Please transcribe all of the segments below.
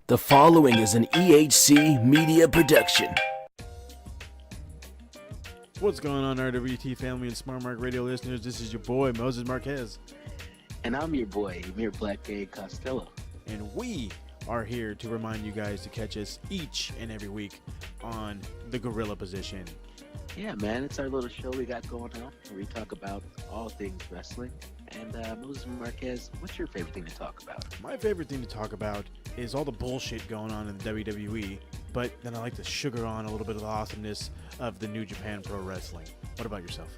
The following is an EHC media production. What's going on, RWT family and Smart Mark Radio listeners? This is your boy, Moses Marquez. And I'm your boy, Emir Blackbane Costello. And we are here to remind you guys to catch us each and every week on the Gorilla Position. Yeah, man, it's our little show we got going on where we talk about all things wrestling. And Moses Marquez, what's your favorite thing to talk about? My favorite thing to talk about is all the bullshit going on in the WWE, but then I like to sugar on a little bit of the awesomeness of the New Japan Pro Wrestling. What about yourself?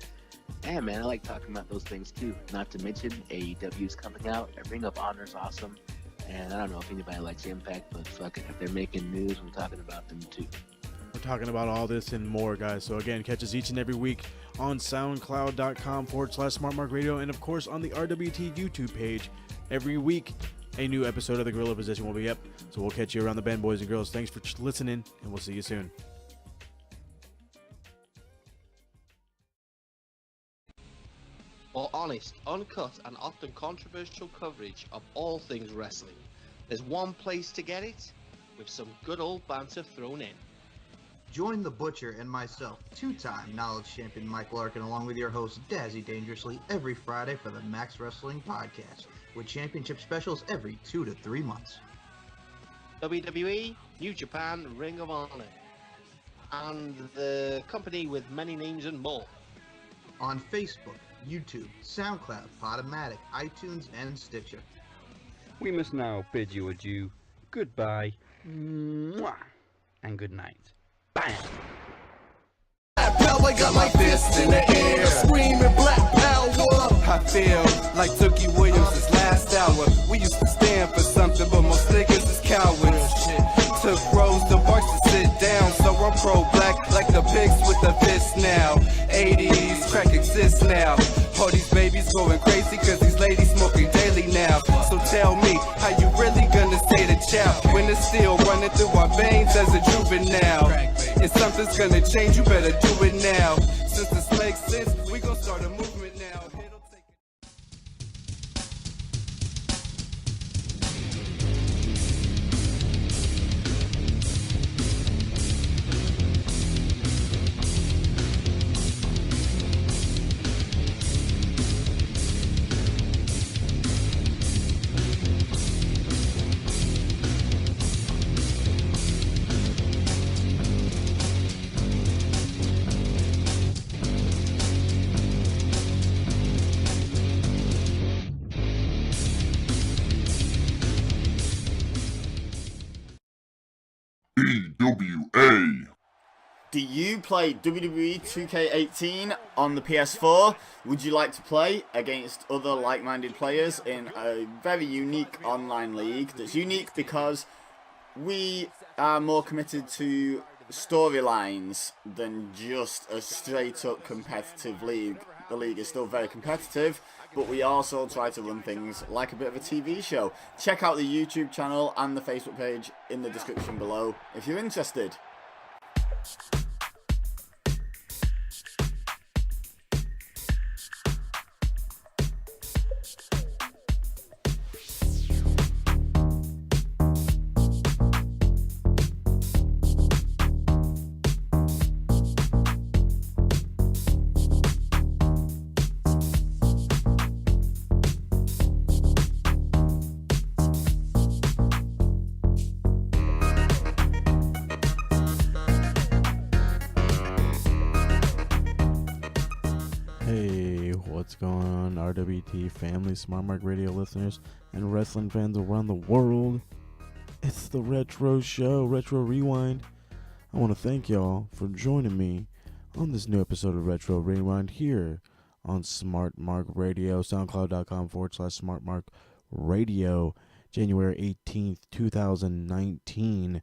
Yeah, man, I like talking about those things too. Not to mention AEW's coming out. Ring of Honor's awesome. And I don't know if anybody likes Impact, but fuck it. If they're making news, I'm talking about them too. We're talking about all this and more, guys. So again, catch us each and every week on soundcloud.com/smartmarkradio, and of course on the RWT YouTube page. Every week, a new episode of the Gorilla Position will be up. So we'll catch you around the bend, boys and girls. Thanks for listening, and we'll see you soon. For honest, uncut, and often controversial coverage of all things wrestling, there's one place to get it, with some good old banter thrown in. Join the Butcher and myself, two-time Knowledge Champion Mike Larkin, along with your host Dazzy Dangerously, every Friday for the Max Wrestling Podcast, with championship specials every 2 to 3 months. WWE, New Japan, Ring of Honor, and the company with many names and more. On Facebook, YouTube, SoundCloud, Podomatic, iTunes, and Stitcher. We must now bid you adieu, goodbye, mwah, and good night. Bam! Black power, got my fist in the air, screaming black power. I feel like Tookie Williams' last hour. We used to stand for something, but most niggas is cowards. Took rows to parks to sit down, so I'm pro-black like the pigs with the fist now. 80s, crack exists now. All these babies going crazy cause these ladies smoking daily now. So tell me, how you really gonna say the chow when it's still running through our veins as a juvenile? If something's gonna change, you better do it now. Since this makes sense, we gon' start a movement now. EWA. Do you play WWE 2K18 on the PS4? Would you like to play against other like-minded players in a very unique online league that's unique because we are more committed to storylines than just a straight-up competitive league. The league is still very competitive, but we also try to run things like a bit of a TV show. Check out the YouTube channel and the Facebook page in the description below if you're interested. What's going on, RWT family, Smart Mark Radio listeners, and wrestling fans around the world? It's the Retro Show, Retro Rewind. I want to thank y'all for joining me on this new episode of Retro Rewind here on Smart Mark Radio, soundcloud.com/Smart Mark Radio, January 18th, 2019.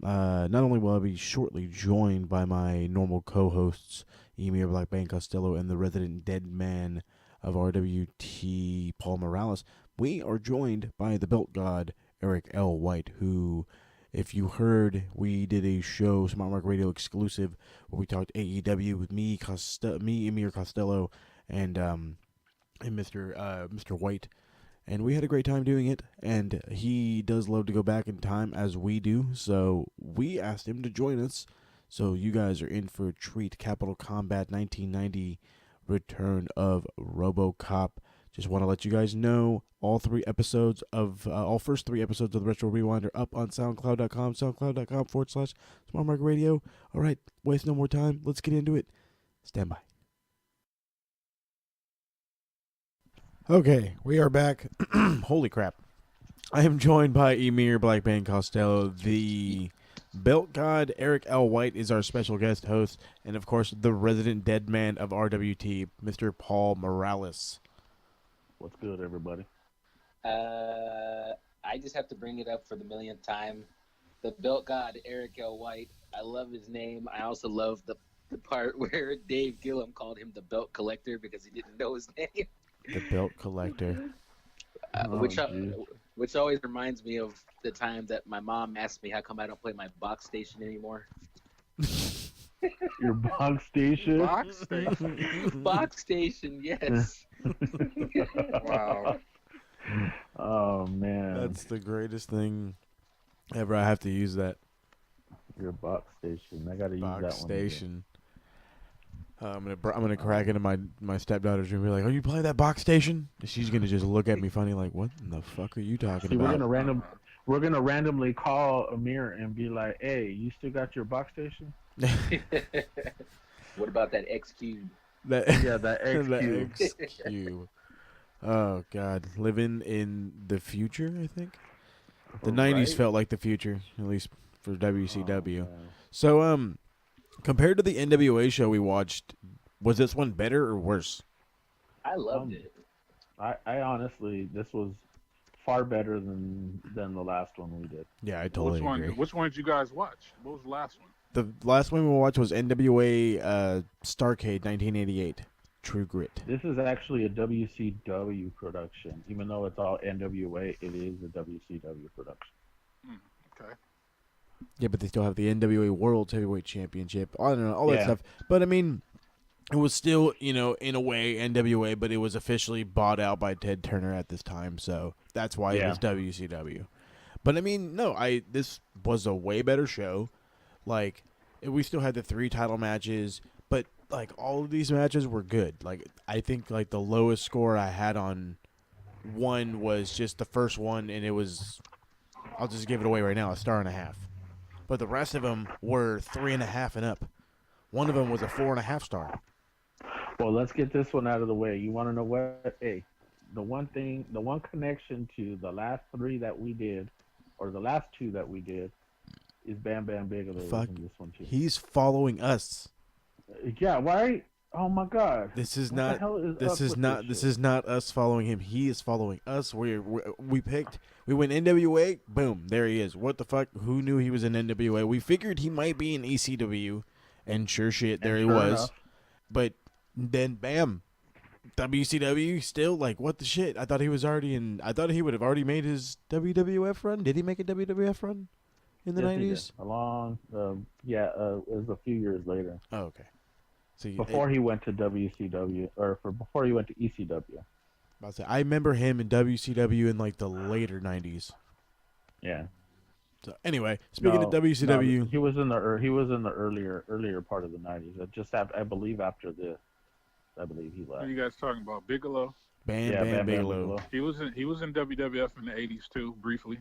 Not only will I be shortly joined by my normal co-hosts, Emir Blackbane Costello and the resident dead man of RWT, Paul Morales, we are joined by the belt god, Eric L. White, who, if you heard, we did a show, Smart Mark Radio exclusive, where we talked AEW with me, Emir Costello, and Mr. White. And we had a great time doing it, and he does love to go back in time as we do, so we asked him to join us. So you guys are in for a treat. Capital Combat 1990 Return of Robo Cop. Just want to let you guys know all first 3 episodes of the Retro Rewind are up on SoundCloud.com, SoundCloud.com/Smart Mark Radio. All right, waste no more time. Let's get into it. Stand by. Okay, we are back. Holy crap. I am joined by Emir Blackbane Costello. The Belt God Eric L. White is our special guest host. And, of course, the resident dead man of RWT, Mr. Paul Morales. What's good, everybody? I just have to bring it up for the millionth time. The Belt God Eric L. White. I love his name. I also love the part where Dave Gillum called him the Belt Collector because he didn't know his name. The Belt Collector. Which always reminds me of the time that my mom asked me how come I don't play my box station anymore. Your box station? Box station? Box station, yes. Wow. Oh, man. That's the greatest thing ever. I have to use that. Your box station. I got to use that one. Box station. I'm gonna crack into my stepdaughter's room and be like, "Are you playing that box station?" And she's gonna just look at me funny, like, "What in the fuck are you talking about?" We're gonna randomly call Amir and be like, "Hey, you still got your box station?" What about that X Cube? That X Cube. X Cube. Oh God, living in the future. I think the '90s felt like the future, at least for WCW. So compared to the NWA show we watched, was this one better or worse? I loved it. I honestly, this was far better than the last one we did. Yeah, I totally agree. Which one did you guys watch? What was the last one? The last one we watched was NWA Starrcade 1988, True Grit. This is actually a WCW production. Even though it's all NWA, it is a WCW production. Okay. Yeah, but they still have the NWA World Heavyweight Championship. I don't know, all that stuff. But, I mean, it was still, in a way, NWA, but it was officially bought out by Ted Turner at this time. So that's why it was WCW. But, I mean, no, this was a way better show. Like, we still had the 3 title matches, but, like, all of these matches were good. Like, I think, like, the lowest score I had on one was just the first one, and it was, I'll just give it away right now, 1.5 stars. But the rest of them were 3.5 and up. One of them was a 4.5 star. Well, let's get this one out of the way. You want to know what? Hey, the one connection to the last 3 that we did, or the last 2 that we did, is Bam Bam Bigelow. Fuck, in this one too. He's following us. Yeah, why? Oh my God! This is not us following him. He is following us. We went NWA. Boom, there he is. What the fuck? Who knew he was in NWA? We figured he might be in ECW, and sure shit, there he was. Enough. But then, bam, WCW. Still, like, what the shit? I thought he was already in. I thought he would have already made his WWF run. Did he make a WWF run in the 90s? It was a few years later. Oh, okay. So before he went to WCW, before he went to ECW. I remember him in WCW in like the later 90s. Yeah. So anyway, speaking of WCW, he was in the earlier part of the 90s. I believe after this, I believe he left. Are you guys talking about Bigelow? Bam Bigelow. He was in WWF in the 80s too, briefly.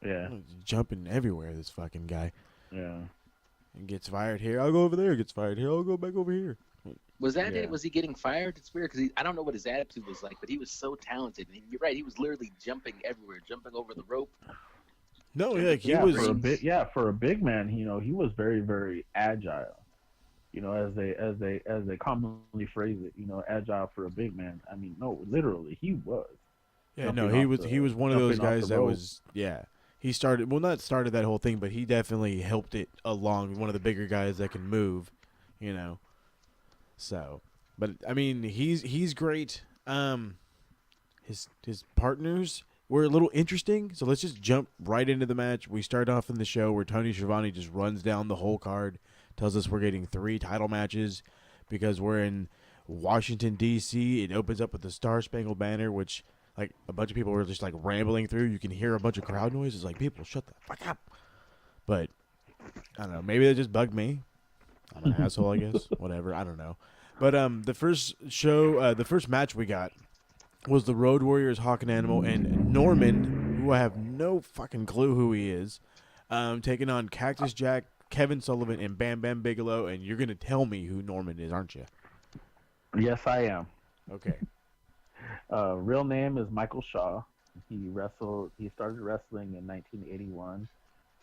Yeah. Jumping everywhere, this fucking guy. Yeah. And gets fired here. I'll go over there. Gets fired here. I'll go back over here. Was that it? Was he getting fired? It's weird because I don't know what his attitude was like, but he was so talented. And you're right. He was literally jumping everywhere, jumping over the rope. No, he was for a big man. He was very, very agile. As they commonly phrase it. Agile for a big man. I mean, no, literally, he was. Yeah, no, he was one of those guys that was He not started that whole thing, but he definitely helped it along. One of the bigger guys that can move, So, but I mean, he's great. His partners were a little interesting, so let's just jump right into the match. We start off in the show where Tony Schiavone just runs down the whole card, tells us we're getting 3 title matches because we're in Washington D.C. It opens up with the Star Spangled Banner, which like a bunch of people were just like rambling through. You can hear a bunch of crowd noise. It's like, people, shut the fuck up. But I don't know. Maybe that just bugged me. I'm an asshole, I guess. Whatever. I don't know. But the first match we got was the Road Warriors, Hawk and Animal, and Norman, who I have no fucking clue who he is, taking on Cactus Jack, Kevin Sullivan, and Bam Bam Bigelow. And you're gonna tell me who Norman is, aren't you? Yes, I am. Okay. Real name is Michael Shaw. He started wrestling in 1981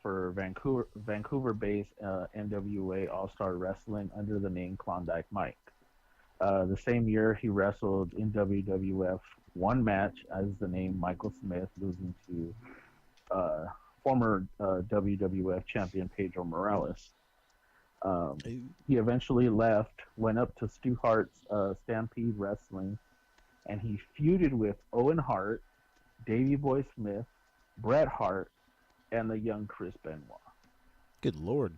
for Vancouver-based NWA All-Star Wrestling under the name Klondike Mike. The same year, he wrestled in WWF one match as the name Michael Smith, losing to former WWF champion Pedro Morales. He eventually left, went up to Stu Hart's Stampede Wrestling, and he feuded with Owen Hart, Davey Boy Smith, Bret Hart, and the young Chris Benoit. Good Lord.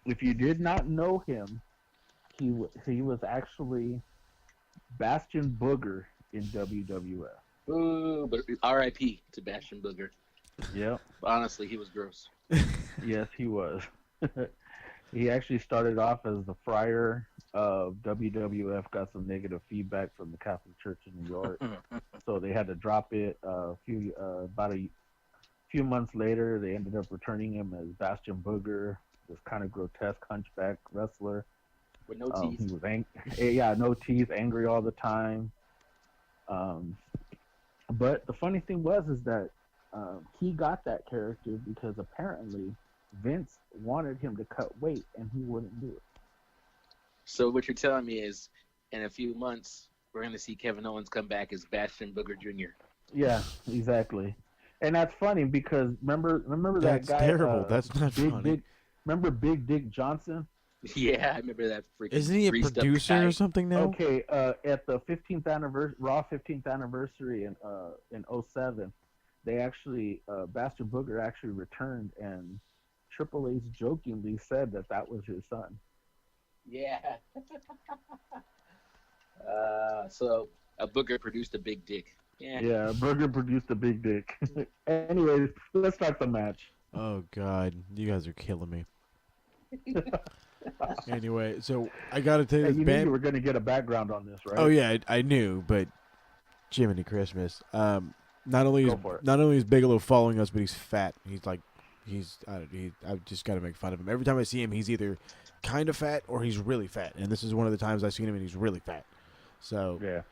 If you did not know him, he was actually Bastion Booger in WWF. Ooh, but R.I.P. to Bastion Booger. Yep. Honestly, he was gross. Yes, he was. He actually started off as the Friar of WWF, got some negative feedback from the Catholic Church in New York, so they had to drop it. About a few months later, they ended up returning him as Bastion Booger, this kind of grotesque hunchback wrestler. With no teeth. He was no teeth, angry all the time. But the funny thing is that he got that character because apparently Vince wanted him to cut weight and he wouldn't do it. So what you're telling me is, in a few months, we're going to see Kevin Owens come back as Bastion Booger Jr. Yeah, exactly. And that's funny because remember that guy? That's terrible. That's not funny. Remember Big Dick Johnson? Yeah, I remember that freaking. Isn't he a producer or something now? Okay, at the 15th anniversary, Raw 15th anniversary in 07, they actually Bastion Booger actually returned, and Triple H jokingly said that was his son. Yeah. So a Booger produced a big dick. Yeah. Yeah, Booger produced a big dick. Anyways, let's start the match. Oh God, you guys are killing me. Anyway, so I gotta tell you, Hey, this you band... knew you were gonna get a background on this, right? Oh yeah, I knew, but Jiminy Christmas. Not only is Bigelow following us, but he's fat. I just gotta make fun of him. Every time I see him, he's either kind of fat or he's really fat, and this is one of the times I've seen him and he's really fat. So yeah.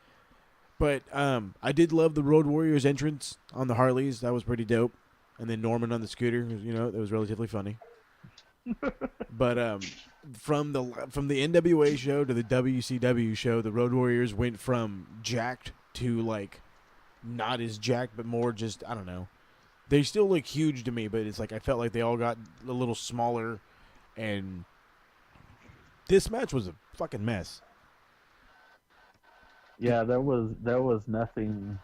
But I did love the Road Warriors entrance on the Harleys. That was pretty dope. And then Norman on the scooter, that was relatively funny. But from the NWA show to the WCW show, the Road Warriors went from jacked to like not as jacked, but more just, I don't know. They still look huge to me, but it's like I felt like they all got a little smaller, and this match was a fucking mess. Yeah, there was nothing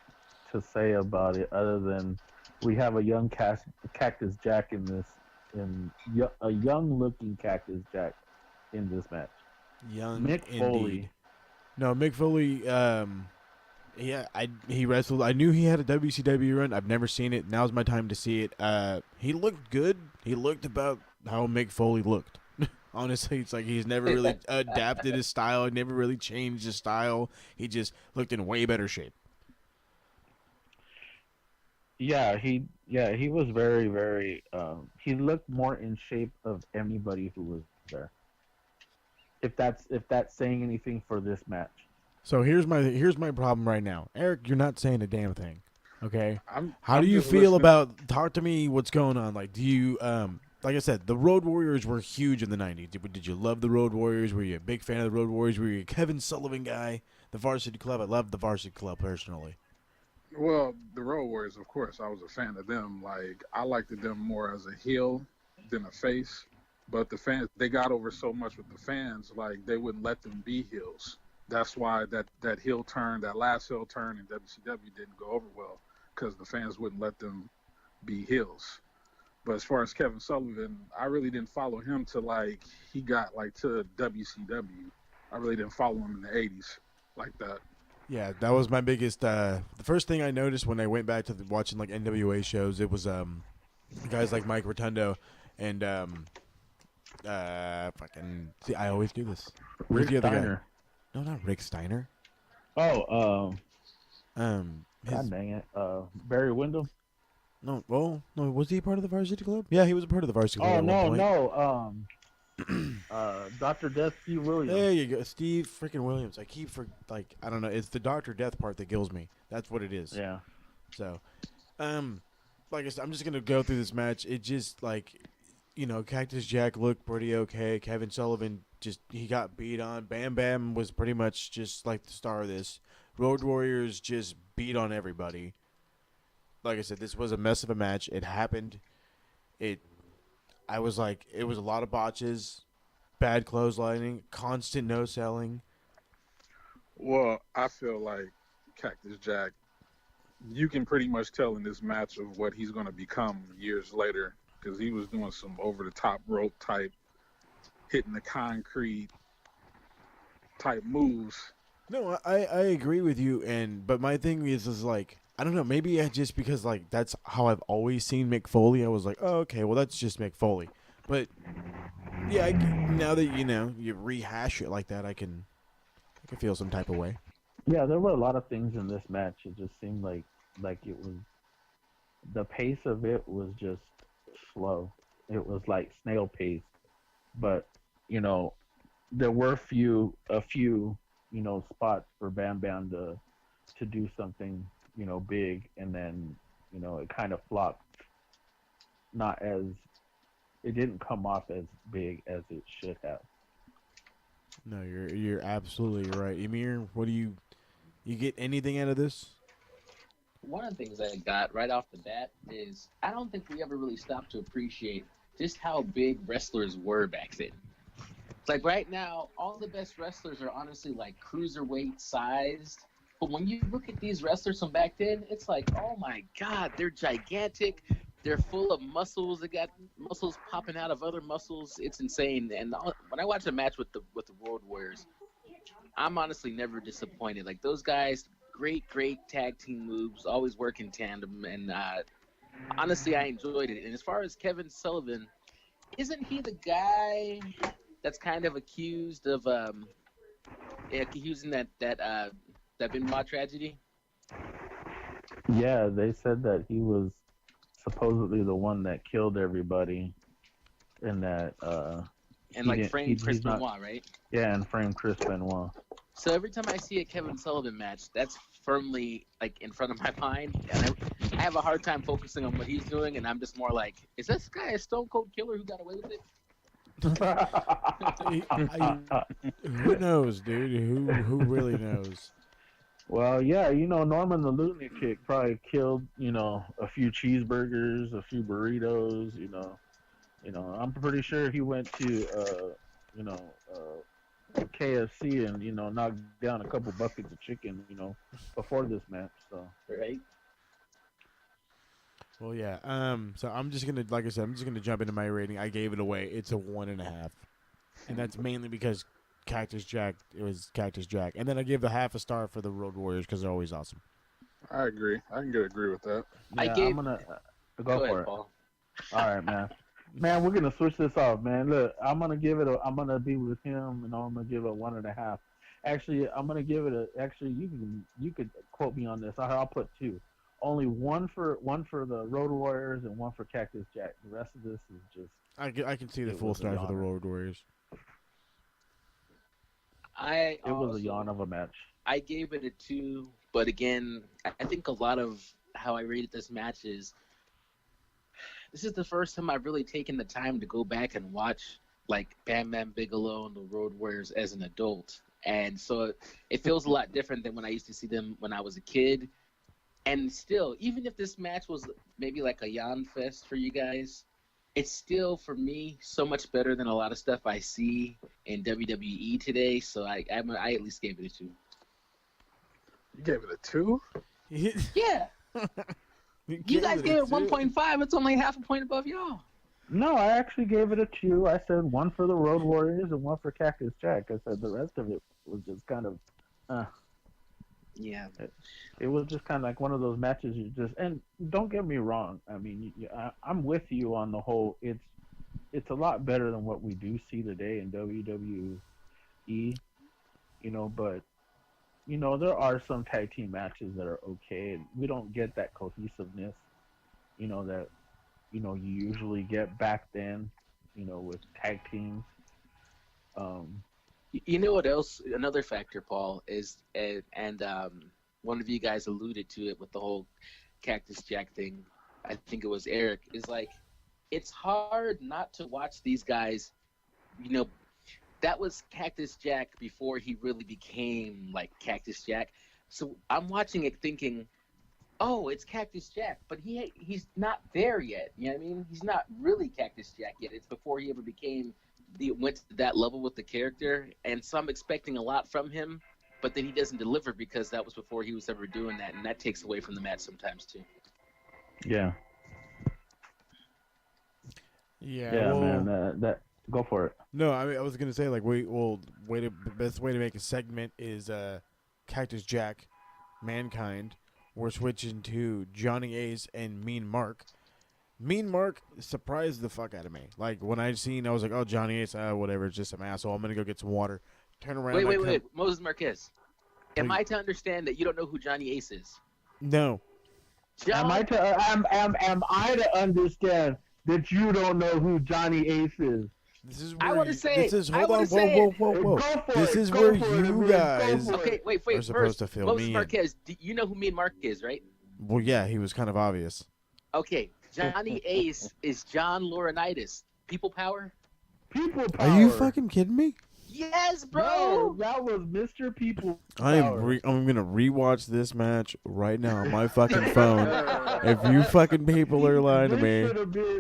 to say about it other than we have a young Cactus Jack in this, a young-looking Cactus Jack in this match. Young, Mick Foley. No, Mick Foley. He wrestled. I knew he had a WCW run. I've never seen it. Now's my time to see it. He looked good. He looked about how Mick Foley looked. Honestly, it's like he's never really adapted his style. He never really changed his style. He just looked in way better shape. Yeah, he was very, very. He looked more in shape of anybody who was there. If that's saying anything for this match. So here's my problem right now, Eric. You're not saying a damn thing. Okay. How do you feel about? Talk to me. What's going on? Like, do you like I said, the Road Warriors were huge in the 90s. Did you love the Road Warriors? Were you a big fan of the Road Warriors? Were you a Kevin Sullivan guy? The Varsity Club? I loved the Varsity Club personally. Well, the Road Warriors, of course, I was a fan of them. Like, I liked them more as a heel than a face. But the fans, they got over so much with the fans, like, they wouldn't let them be heels. That's why that heel turn, that last heel turn in WCW didn't go over well, because the fans wouldn't let them be heels. But as far as Kevin Sullivan, I really didn't follow him till he got to WCW. I really didn't follow him in the 80s like that. Yeah, that was my biggest. The first thing I noticed when I went back to watching like NWA shows, it was guys like Mike Rotundo and fucking. See, I always do this. Who's Rick the other Steiner. guy? No, not Rick Steiner. Oh, His, God dang it. Barry Windham. no, well, no, was he part of the Varsity Club? Yeah, he was a part of the Varsity Club. Oh at one no, point. Dr. Death Steve Williams. There you go, Steve freaking Williams. I keep I don't know. It's the Dr. Death part that kills me. That's what it is. Yeah. So, like I said, I'm just gonna go through this match. It just Cactus Jack looked pretty okay. Kevin Sullivan he got beat on. Bam Bam was pretty much just like the star of this. Road Warriors just beat on everybody. Like I said, this was a mess of a match. It happened. It was a lot of botches, bad clotheslining, constant no selling. Well, I feel like Cactus Jack, you can pretty much tell in this match of what he's going to become years later, because he was doing some over-the-top rope type, hitting the concrete type moves. No, I agree with you, but my thing is like, I don't know, maybe just because like that's how I've always seen Mick Foley. I was like, oh, okay, well that's just Mick Foley. But yeah, now that you rehash it like that, I can feel some type of way. Yeah, there were a lot of things in this match. It just seemed like it was, the pace of it was just slow. It was like snail pace. But there were a few spots for Bam Bam to do something big, and then it kind of flopped. It didn't come off as big as it should have. No, you're absolutely right. Emir, what do you get anything out of this? One of the things I got right off the bat is I don't think we ever really stopped to appreciate just how big wrestlers were back then. Like right now, all the best wrestlers are honestly like cruiserweight sized. But when you look at these wrestlers from back then, it's like, oh my God, they're gigantic. They're full of muscles. They got muscles popping out of other muscles. It's insane. And when I watch a match with the Road Warriors, I'm honestly never disappointed. Like those guys, great tag team moves, always work in tandem. And honestly, I enjoyed it. And as far as Kevin Sullivan, isn't he the guy that's kind of accused of accusing that Benoit tragedy? Yeah, they said that he was supposedly the one that killed everybody, and that and like framed Chris Benoit, right? Yeah, and framed Chris Benoit. So every time I see a Kevin Sullivan match, that's firmly like in front of my mind, and I have a hard time focusing on what he's doing, and I'm just more like, is this guy a stone cold killer who got away with it? Who knows, dude? Who really knows? Well, yeah, Norman the Lunatic probably killed, a few cheeseburgers, a few burritos, I'm pretty sure he went to, KFC and, knocked down a couple buckets of chicken, before this match, so. Right. Well, yeah. So I'm just gonna, like I said, I'm just gonna jump into my rating. I gave it away. It's a 1.5, and that's mainly because it was Cactus Jack, and then I gave the half a star for the Road Warriors because they're always awesome. I agree. I can agree with that. Yeah, I'm gonna go for it. Paul. All right, man. Man, we're gonna switch this off, man. Look, I'm gonna be with him, and I'm gonna give it 1.5. Actually, I'm gonna give it you could quote me on this. I'll put 2. Only one for the Road Warriors and one for Cactus Jack. The rest of this is just. I can see the full star for the Road Warriors. It was a yawn of a match. I gave it a 2, but again, I think a lot of how I rated this match is this is the first time I've really taken the time to go back and watch like Bam Bam Bigelow and the Road Warriors as an adult, and so it feels a lot different than when I used to see them when I was a kid. And still, even if this match was maybe like a yawn fest for you guys, it's still, for me, so much better than a lot of stuff I see in WWE today. So I at least gave it a 2. You gave it a 2? Yeah. You guys gave it 1.5. It's only half a point above y'all. No, I actually gave it a 2. I said 1 for the Road Warriors and 1 for Cactus Jack. I said the rest of it was just kind of, Yeah. It was just kind of like one of those matches. You just and don't get me wrong. I mean, I'm with you on the whole. It's a lot better than what we do see today in WWE. But there are some tag team matches that are okay, and we don't get that cohesiveness. That you usually get back then. With tag teams. Um, You know what else? Another factor, Paul, is and one of you guys alluded to it with the whole Cactus Jack thing. I think it was Eric. Is like it's hard not to watch these guys. That was Cactus Jack before he really became like Cactus Jack. So I'm watching it thinking, oh, it's Cactus Jack, but he's not there yet. You know what I mean? He's not really Cactus Jack yet. It's before he ever went to that level with the character, and so I'm expecting a lot from him, but then he doesn't deliver because that was before he was ever doing that, and that takes away from the match sometimes too. Yeah. Yeah, well, man. That go for it. No, I mean I was gonna say like best way to make a segment is Cactus Jack, Mankind. We're switching to Johnny Ace and Mean Mark. Mean Mark surprised the fuck out of me. Like when I was like, oh, Johnny Ace, whatever, it's just some asshole. I'm gonna go get some water. Turn around. Wait, Moses Marquez. Am I to understand that you don't know who Johnny Ace is? No. Am I to understand that you don't know who Johnny Ace is? This is I where want to say. Whoa. This is where you guys Okay, wait. are supposed to fill Moses me in. Marquez, you know who Mean Mark is, right? Well, yeah, he was kind of obvious. Okay, Johnny Ace is John Laurinaitis. People Power. People Power. Are you fucking kidding me? Yes, bro. No, that was Mr. People I'm Power. gonna rewatch this match right now on my fucking phone. If you fucking people are lying to me,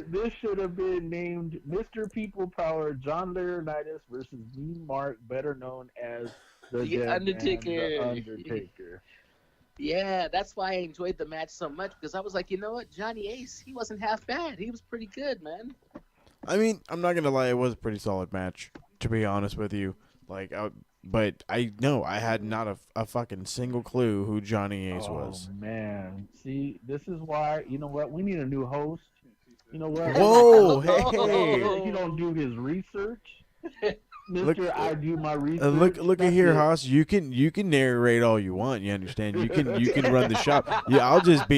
This should have been named Mr. People Power, John Laurinaitis versus Mean Mark, better known as the Undertaker. The Undertaker. Yeah, that's why I enjoyed the match so much, because I was like, you know what, Johnny Ace, he wasn't half bad. He was pretty good, man. I mean, I'm not gonna lie, it was a pretty solid match, to be honest with you. But I had not a fucking single clue who Johnny Ace was. Oh man, see, this is why. You know what? We need a new host. You know what? Whoa, hey! He don't do his research. Mister, I do my research. Look at here, Haas. You can narrate all you want. You understand? You can run the shop. Yeah, I'll just be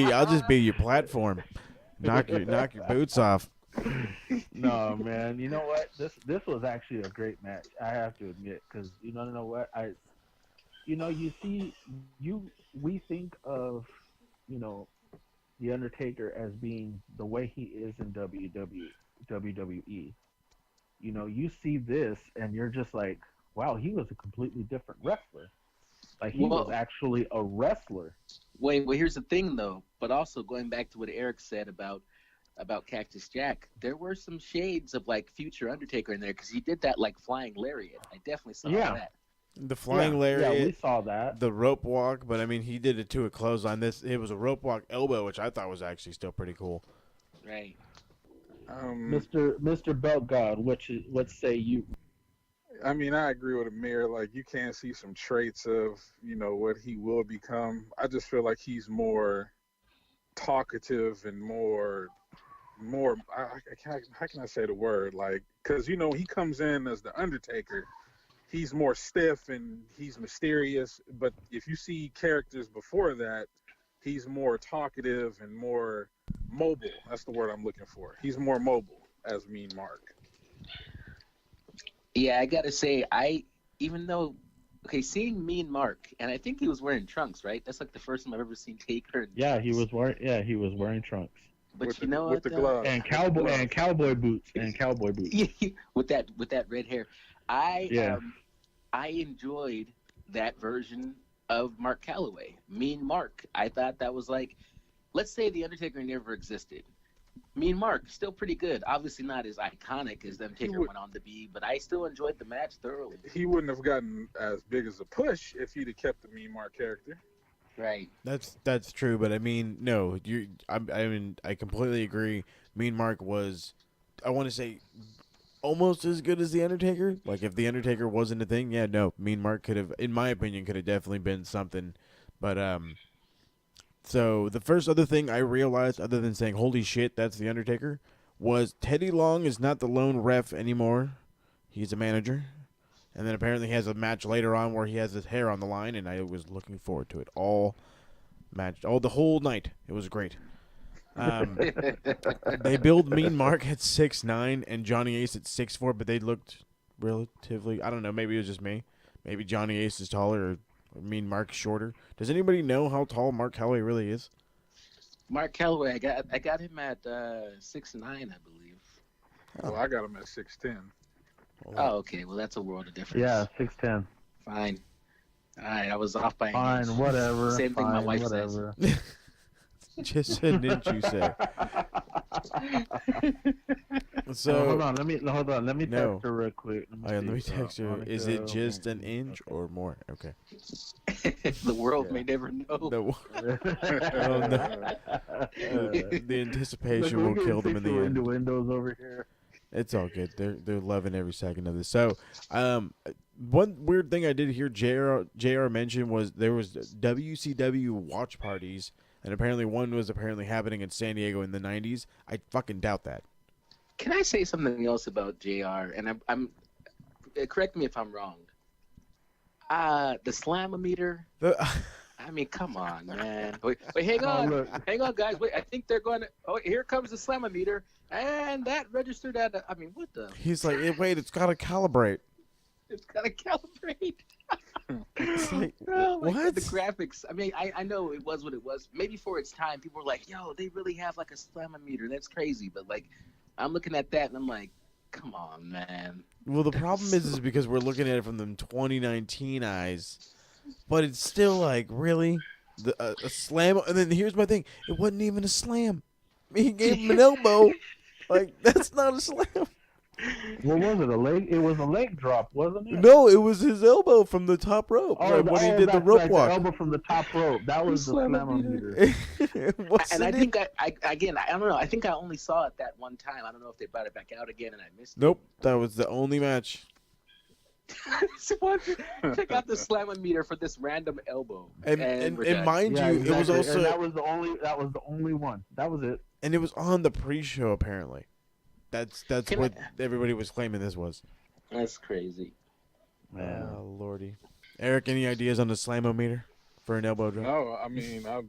your platform. Knock your boots off. No, man. You know what? This was actually a great match. I have to admit, because you know what we think of the Undertaker as being the way he is in WWE. You see this and you're just like, wow, he was a completely different wrestler. Like he was actually a wrestler. Well, here's the thing though. But also going back to what Eric said about Cactus Jack, there were some shades of like future Undertaker in there, because he did that like flying lariat. I definitely saw that. The flying lariat. Yeah, we saw that. The rope walk, but I mean, he did it to a clothesline. It was a rope walk elbow, which I thought was actually still pretty cool. Right. Mr. Belt God, what say you? I mean, I agree with Amir. Like, you can see some traits of, what he will become. I just feel like he's more talkative and more. How can I say the word? Like, because he comes in as the Undertaker, he's more stiff and he's mysterious. But if you see characters before that, he's more talkative and more mobile. That's the word I'm looking for. He's more mobile as Mean Mark. Yeah, I gotta say, seeing Mean Mark, and I think he was wearing trunks, right? That's like the first time I've ever seen Taker. Yeah, he was wearing trunks. But with you know with what? the gloves and cowboy boots. with that red hair, I enjoyed that version of Mark Calloway, Mean Mark. I thought that was like, let's say the Undertaker never existed. Mean Mark, still pretty good. Obviously not as iconic as the Undertaker went on to be, but I still enjoyed the match thoroughly. He wouldn't have gotten as big as a push if he'd have kept the Mean Mark character. Right. That's true, but I mean, no, I completely agree. Mean Mark was, I want to say, almost as good as the Undertaker. Like, if the Undertaker wasn't a thing, Mean Mark could have, in my opinion, could have definitely been something But so the first other thing I realized, other than saying "Holy shit, that's the Undertaker," was Teddy Long is not the lone ref anymore. He's a manager. And then apparently he has a match later on where he has his hair on the line, and I was looking forward to it the whole night. It was great. They billed Mean Mark at 6'9" and Johnny Ace at 6'4", but they looked relatively. I don't know. Maybe it was just me. Maybe Johnny Ace is taller or Mean Mark shorter. Does anybody know how tall Mark Calloway really is? Mark Calloway, I got him at 6'9", I believe. Well, I got him at 6'10". Oh, okay. Well, that's a world of difference. Yeah, 6'10". Fine. All right, I was off by an Fine, inch. whatever. Same thing my wife whatever. says. Just an inch, you say. So hold on. Let me text her real quick. Let me text her. Is it just an inch or more? Okay. The world may never know. Oh, no. The anticipation will kill them in the end. Windows over here. It's all good. They're loving every second of this. So, one weird thing I did hear JR mention was there was WCW watch parties, and apparently one was happening in San Diego in the 90s. I fucking doubt that. Can I say something else about JR? And I'm correct me if I'm wrong. The Slamometer. I mean, come on, man. Wait, hang on. Hang on, guys. Wait, I think they're going to... Oh, here comes the Slamometer. And that registered at... I mean, what the... He's like, wait, it's got to calibrate. It's got to calibrate. It's like, oh, my what? God, the graphics. I mean, I know it was what it was. Maybe for its time, people were like, yo, they really have like a Slamometer. That's crazy. But like, I'm looking at that and I'm like, come on, man. Well, the problem is because we're looking at it from the 2019 eyes. But it's still like, really? A slam? And then here's my thing. It wasn't even a slam. He gave him an elbow. Like, that's not a slam. What was it? A leg? It was a leg drop, wasn't it? No, it was his elbow from the top rope. When he did the rope walk. The elbow from the top rope. That was the Slamometer. And I think I don't know. I think I only saw it that one time. I don't know if they brought it back out again and I missed it. Nope, that was the only match. Check out the Slamometer for this random elbow. And mind you, exactly. it was also and that was the only one. That was it. And it was on the pre-show apparently. That's what everybody was claiming this was. That's crazy. Yeah. Oh lordy. Eric, any ideas on the Slamometer for an elbow drop? No, I mean, I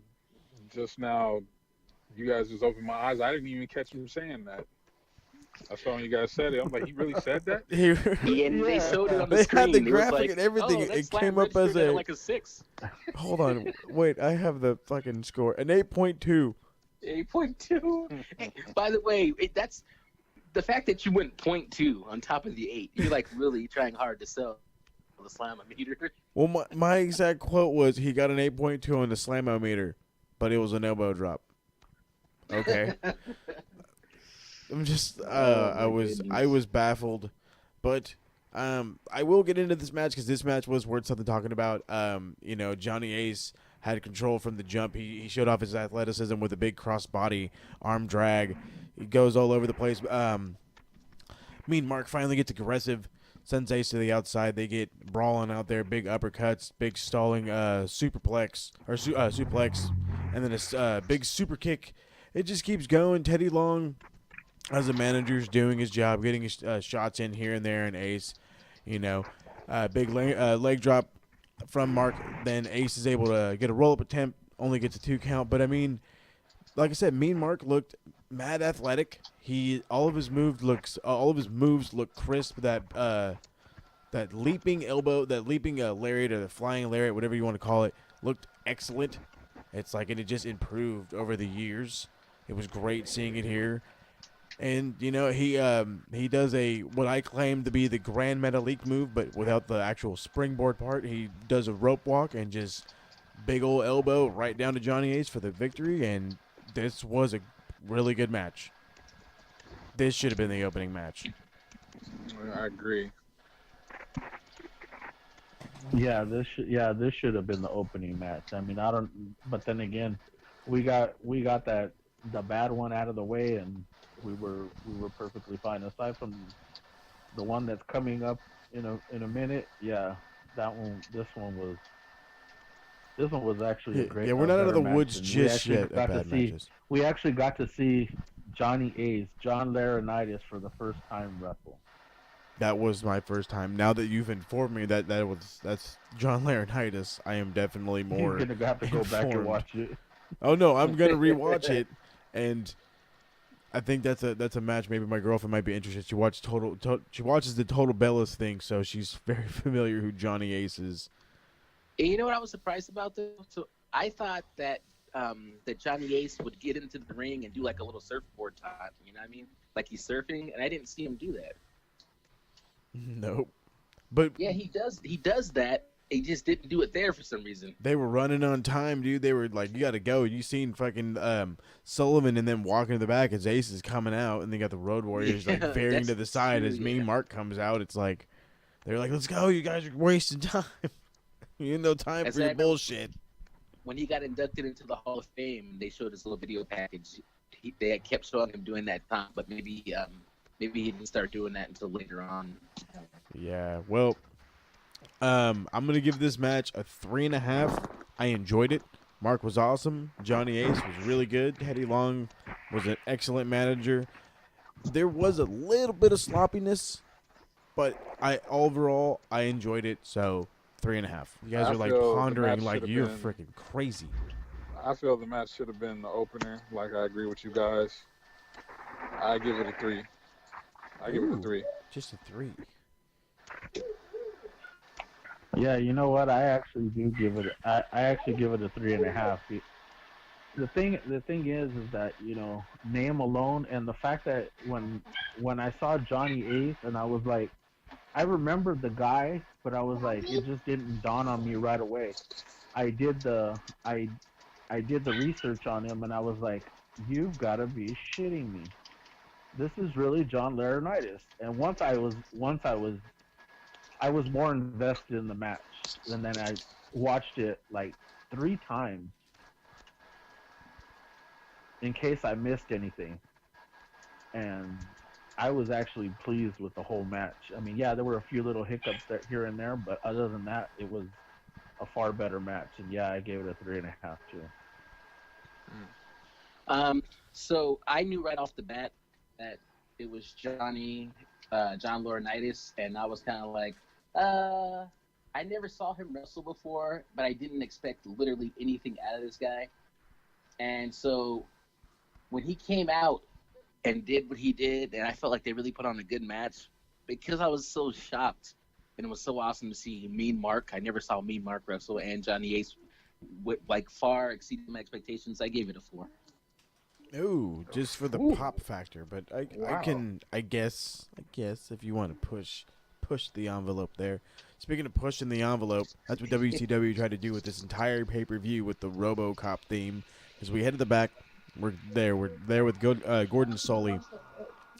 just now, you guys just opened my eyes. I didn't even catch him saying that. I saw when you guys said it. I'm like, he really said that? And they showed it on the screen. They had the It was graphic like, and everything. It came up as like a 6. Hold on. Wait, I have the fucking score. An 8.2. 8.2. Hey, by the way, that's the fact that you went 0.2 on top of the 8. You're like really trying hard to sell the Slamometer. Well, my exact quote was he got an 8.2 on the Slamometer, but it was an elbow drop. Okay. I'm just I was baffled, but I will get into this match because this match was worth something talking about. Johnny Ace had control from the jump. He showed off his athleticism with a big crossbody arm drag. He goes all over the place. Mean Mark finally gets aggressive, sends Ace to the outside. They get brawling out there, big uppercuts, big stalling suplex, and then a big super kick. It just keeps going. Teddy Long, as a manager, is doing his job, getting his shots in here and there, and Ace, big leg drop from Mark. Then Ace is able to get a roll-up attempt, only gets a 2 count. But, I mean, like I said, Mean Mark looked mad athletic. All of his moves look crisp. That leaping elbow, that leaping lariat or the flying lariat, whatever you want to call it, looked excellent. It's like it had just improved over the years. It was great seeing it here. And, he does what I claim to be the Grand Metalik move, but without the actual springboard part. He does a rope walk and just big old elbow right down to Johnny Ace for the victory, and this was a really good match. This should have been the opening match. I agree. Yeah, this should have been the opening match. I mean, but then again, we got the bad one out of the way, and we were perfectly fine. Aside from the one that's coming up in a minute, yeah, this one was This one was actually a great. Yeah, we're not out of the better woods match, and just yet at bad matches. We actually got to see Johnny Ace, John Laurinaitis, for the first time wrestle. That was my first time. Now that you've informed me that's John Laurinaitis, I am definitely more. You're gonna have to go back and watch it. Oh no, I'm gonna rewatch it, and I think that's a match. Maybe my girlfriend might be interested. She watches the Total Bellas thing, so she's very familiar who Johnny Ace is. And you know what I was surprised about though? So I thought that that Johnny Ace would get into the ring and do like a little surfboard taunt. You know what I mean? Like he's surfing, and I didn't see him do that. Nope. But yeah, he does. He does that. He just didn't do it there for some reason. They were running on time, dude. They were like, "You got to go." You seen fucking Sullivan and then walking to the back as Ace is coming out, and they got the Road Warriors like veering to the side as Mean Mark comes out. It's like they're like, "Let's go! You guys are wasting time. You have no time for your bullshit." When he got inducted into the Hall of Fame, they showed his little video package. They had kept showing him doing that time, but maybe he didn't start doing that until later on. Yeah, well, I'm gonna give this match a 3.5. I enjoyed it. Mark was awesome. Johnny Ace was really good. Teddy Long was an excellent manager. There was a little bit of sloppiness, but overall I enjoyed it. So 3.5. You guys are like pondering like you're freaking crazy. I feel the match should have been the opener. Like, I agree with you guys. I give it a 3. Give it a 3. Just a 3. Yeah, you know what? I actually do give it. I actually give it a 3.5. The thing is that, you know, name alone, and the fact that when I saw Johnny Ace, and I was like, I remembered the guy, but I was like, it just didn't dawn on me right away. I did the research on him, and I was like, you've got to be shitting me. This is really John Laurinaitis. And once I was more invested in the match, and then I watched it like 3 times in case I missed anything. And I was actually pleased with the whole match. I mean, yeah, there were a few little hiccups here and there, but other than that, it was a far better match. And yeah, I gave it a 3.5 too. So I knew right off the bat that it was John Laurinaitis, and I was kind of like, I never saw him wrestle before, but I didn't expect literally anything out of this guy. And so when he came out and did what he did, and I felt like they really put on a good match, because I was so shocked, and it was so awesome to see Mean Mark. I never saw Mean Mark wrestle, and Johnny Ace like far exceeded my expectations. I gave it a 4. Ooh, just for the pop factor, but I guess if you want to push the envelope there. Speaking of pushing the envelope, that's what WCW tried to do with this entire pay-per-view with the Robo Cop theme. As we head to the back, we're there with Gordon Sully.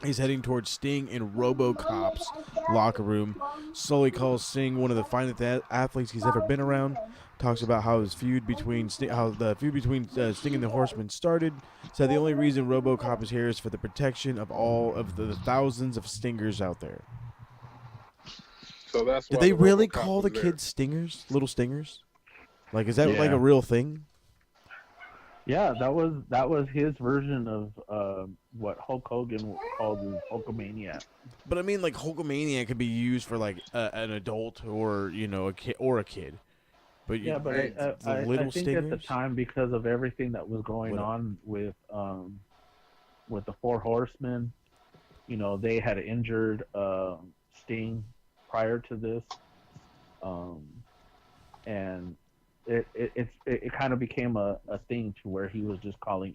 He's heading towards Sting in Robo Cop's locker room. Sully calls Sting one of the finest athletes he's ever been around. Talks about how the feud between Sting and the Horsemen started. Said the only reason Robo Cop is here is for the protection of all of the thousands of Stingers out there. So that's Did they really call the kids Stingers? Little Stingers? Like, is that like a real thing? Yeah, that was his version of what Hulk Hogan called his Hulkamaniac. But I mean, like, Hulkamaniac could be used for like an adult or a kid. But yeah, but I think Stingers? at the time, because of everything that was going on with the Four Horsemen, they had injured Sting prior to this, and it kind of became a thing to where he was just calling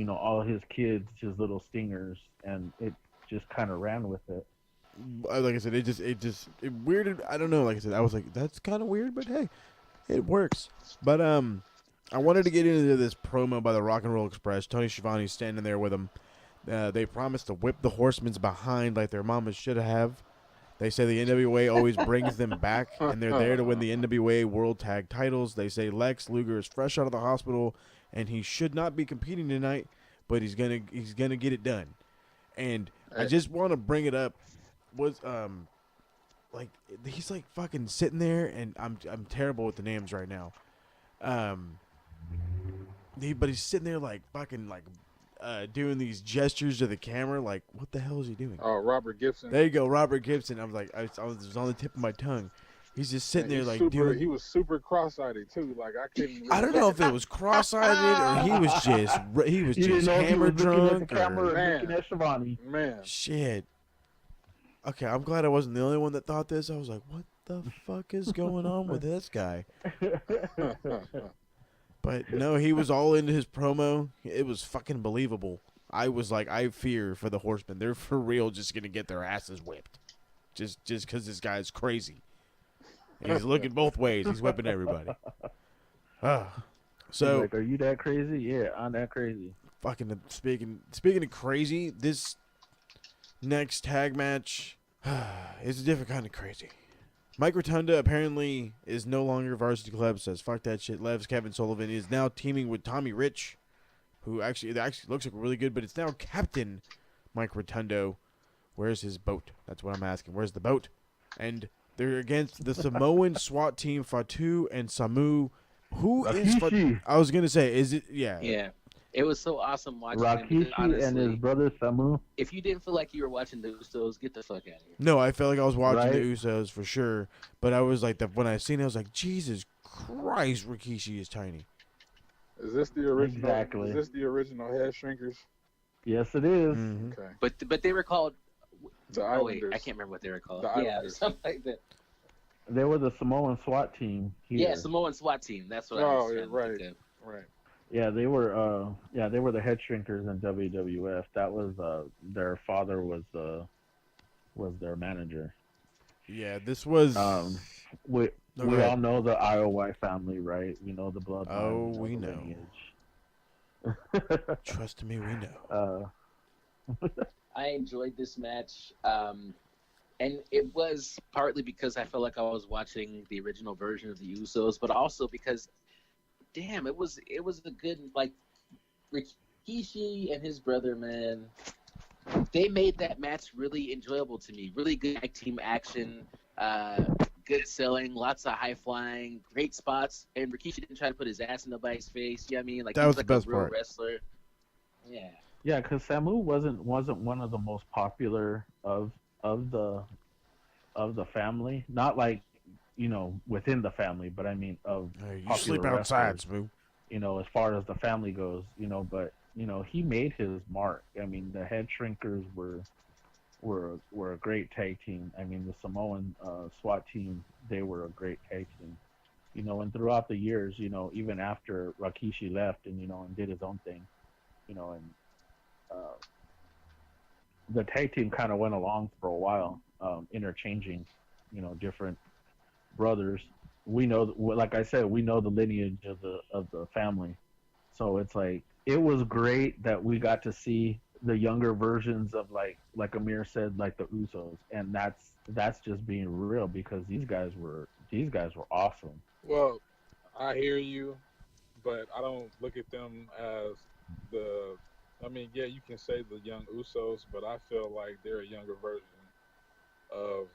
all his kids his little Stingers, and it just kind of ran with it. Like I said, it weirded. I don't know. Like I said, I was like, that's kind of weird, but hey, it works. But I wanted to get into this promo by the Rock and Roll Express. Tony Schiavone's standing there with him. They promised to whip the Horsemen's behind like their mamas should have. They say the NWA always brings them back, and they're there to win the NWA World Tag Titles. They say Lex Luger is fresh out of the hospital, and he should not be competing tonight, but he's gonna get it done. And I just want to bring it up. Like, he's like fucking sitting there, and I'm terrible with the names right now. But he's sitting there like fucking like doing these gestures to the camera. Like, what the hell is he doing? Oh, Robert Gibson. There you go, Robert Gibson. I was like, it was on the tip of my tongue. He's just sitting there like doing. He was super cross-eyed too. Like I couldn't. Really I don't know if it was cross-eyed or he was just hammer drunk. Man. Shit. Okay, I'm glad I wasn't the only one that thought this. I was like, what the fuck is going on with this guy? But no, he was all into his promo. It was fucking believable. I was like, I fear for the Horsemen. They're for real just going to get their asses whipped. Just because this guy's crazy. And he's looking both ways. He's whipping everybody. So, like, are you that crazy? Yeah, I'm that crazy. Fucking speaking of crazy, this next tag match is a different kind of crazy. Mike Rotunda apparently is no longer Varsity Club, says fuck that shit. Levs Kevin Sullivan is now teaming with Tommy Rich, who actually looks like really good, but it's now Captain Mike Rotundo. Where's his boat? That's what I'm asking. Where's the boat? And they're against the Samoan SWAT team, Fatu and Samu. Who is Fatu? I was going to say, is it? Yeah. Yeah. It was so awesome watching Rakishi him. and his brother Samu. If you didn't feel like you were watching the Usos, get the fuck out of here. No, I felt like I was watching the Usos for sure. But I was like, when I seen it, I was like, Jesus Christ, Rikishi is tiny. Is this the original? Exactly. Is this the original Head Shrinkers? Yes, it is. Mm-hmm. Okay. But they were called. The oh wait, Islanders. I can't remember what they were called. The Yeah, Islanders. something like that. They were the Samoan SWAT team here. Yeah, Samoan SWAT team. That's what I was trying to think of. Right. Yeah, they were. They were the Head Shrinkers in WWF. That was their father was their manager. Yeah, this was. We all know the IOY family, right? We know the bloodline. Oh, we know. Lineage. Trust me, we know. I enjoyed this match, and it was partly because I felt like I was watching the original version of the Usos, but also because, damn, it was a good, like, Rikishi and his brother, man. They made that match really enjoyable to me. Really good tag team action, good selling, lots of high flying, great spots, and Rikishi didn't try to put his ass in nobody's face. You know what I mean? Like, that he was like the best a real part. Wrestler. Yeah. Yeah, because Samu wasn't one of the most popular of the family. Not like, within the family, but I mean of you sleep outside, Samu. As far as the family goes, but he made his mark. I mean, the Head Shrinkers were a great tag team. I mean, the Samoan SWAT team, they were a great tag team. And throughout the years, even after Rikishi left and and did his own thing, the tag team kind of went along for a while, interchanging, different brothers. We know, like I said, we know the lineage of the family, so it's like it was great that we got to see the younger versions of like Amir said, like the Usos, and that's just being real because these guys were awesome. Well, I hear you, but I don't look at them as the. I mean, yeah, you can say the young Usos, but I feel like they're a younger version of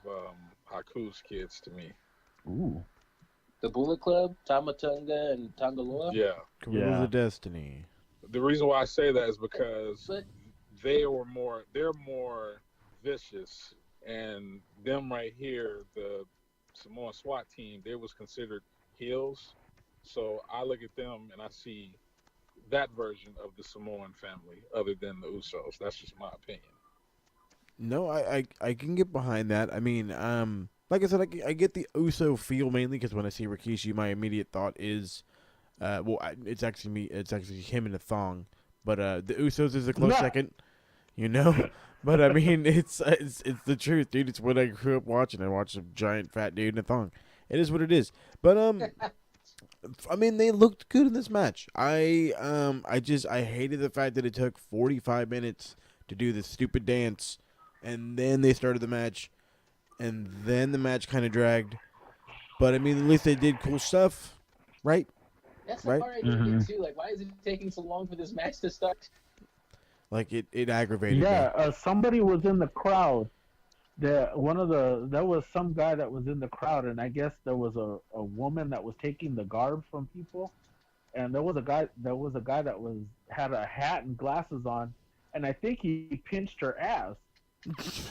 Haku's kids to me. Ooh. The Bullet Club, Tamatonga, and Tangaloa? Yeah. Wheels of Destiny. The reason why I say that is because they're more vicious, and them right here, the Samoan SWAT team, they was considered heels. So I look at them and I see that version of the Samoan family other than the Usos. That's just my opinion. No, I can get behind that. I mean, like I said, I get the Uso feel mainly because when I see Rikishi, my immediate thought is, it's actually him in a thong. But the Usos is a close second, But I mean, it's the truth, dude. It's what I grew up watching. I watched a giant fat dude in a thong. It is what it is. But I mean, they looked good in this match. I hated the fact that it took 45 minutes to do this stupid dance, and then they started the match, and then the match kind of dragged. But I mean, at least they did cool stuff, right? That's the part I didn't get too. Like, why is it taking so long for this match to start? Like it aggravated me. Yeah, somebody was in the crowd there was some guy that was in the crowd, and I guess there was a woman that was taking the garb from people, and there was a guy that was had a hat and glasses on, and I think he pinched her ass.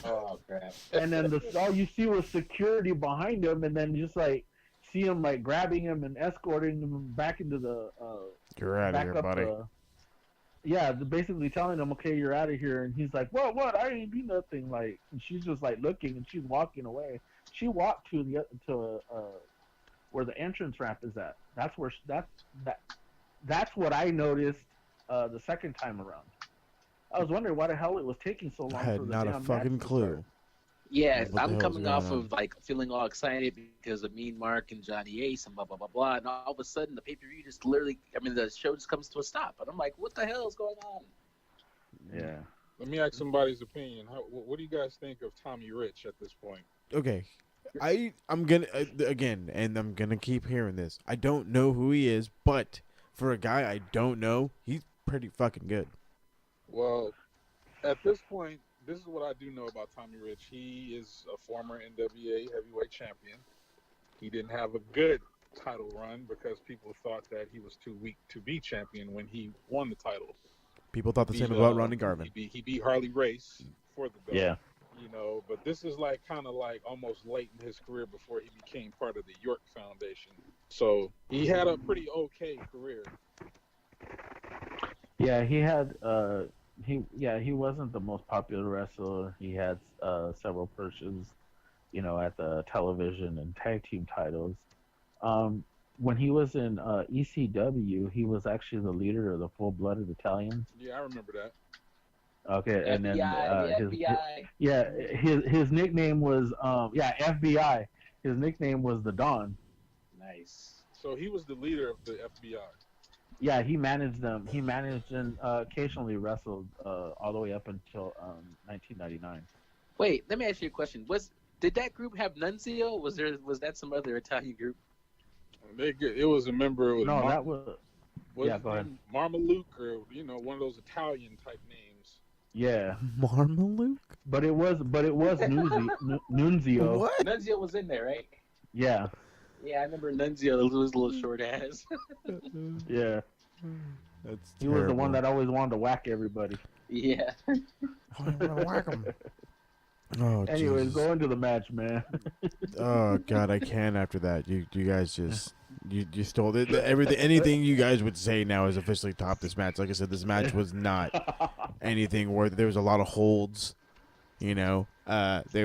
Oh crap! And then all you see was security behind him, and then just like see him like grabbing him and escorting him back into the You're out of back here, up buddy. yeah, basically telling him, okay, you're out of here, and he's like, what? I ain't do nothing. Like, and she's just like looking, and she's walking away. She walked where the entrance ramp is at. That's what I noticed the second time around. I was wondering why the hell it was taking so long I had for the not a damn fucking match to clue. start. Yeah, What the I'm hell's coming going off on? of like feeling all excited because of Mean Mark and Johnny Ace and blah blah blah blah, and all of a sudden the pay per view just literally, I mean, the show just comes to a stop, and I'm like, what the hell is going on? Yeah. Let me ask somebody's opinion. What do you guys think of Tommy Rich at this point? Okay, I'm gonna again, and I'm gonna keep hearing this. I don't know who he is, but for a guy I don't know, he's pretty fucking good. Well, at this point, this is what I do know about Tommy Rich. He is a former NWA heavyweight champion. He didn't have a good title run because people thought that he was too weak to be champion when he won the title. People thought the same about Ronnie Garvin. He beat Harley Race for the belt. Yeah. You know, but this is like kind of like almost late in his career before he became part of the York Foundation. So he had a pretty okay career. Yeah, he wasn't the most popular wrestler. He had several pushes, at the television and tag team titles. When he was in ECW, he was actually the leader of the Full Blooded Italians. Yeah, I remember that. Okay, and then FBI. his nickname was FBI. His nickname was the Don. Nice. So he was the leader of the FBI. Yeah, he managed them. He managed and occasionally wrestled all the way up until 1999. Wait, let me ask you a question. Did that group have Nunzio? Was that some other Italian group? It was a member. It was that was. Yeah, go ahead. Marmaluke, or one of those Italian type names. Yeah, Marmaluke? but it was Nunzio. What? Nunzio was in there, right? Yeah. Yeah, I remember Nunzio, his little short ass. Yeah. That's He was the one that always wanted to whack everybody. Yeah. whack him. Oh, Anyways, Jesus. go into the match, man. Oh God, I can't after that. You guys just you stole it. Everything, anything you guys would say now is officially topped this match. Like I said, this match was not anything worth. There was a lot of holds. There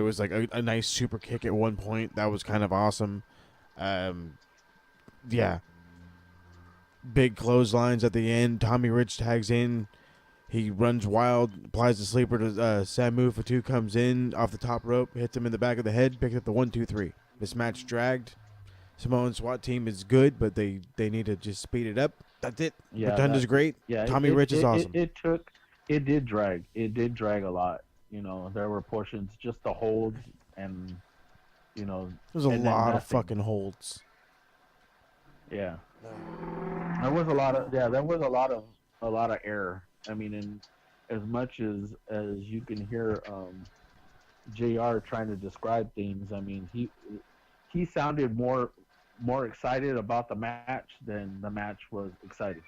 was like a nice super kick at one point that was kind of awesome. Yeah. Big clotheslines at the end. Tommy Rich tags in. He runs wild, applies the sleeper to Samu. Fatu comes in off the top rope, hits him in the back of the head, picks up the 1-2-3. This match dragged. Samoan SWAT team is good, but they need to just speed it up. That's it. Yeah, Rotunda's great. Yeah, Tommy Rich is awesome. It did drag. It did drag a lot. There were portions just the holds and There's a and then lot of nothing. fucking holds. Yeah. There was a lot of error. I mean, and as much as you can hear JR trying to describe things, I mean, he sounded more excited about the match than the match was exciting.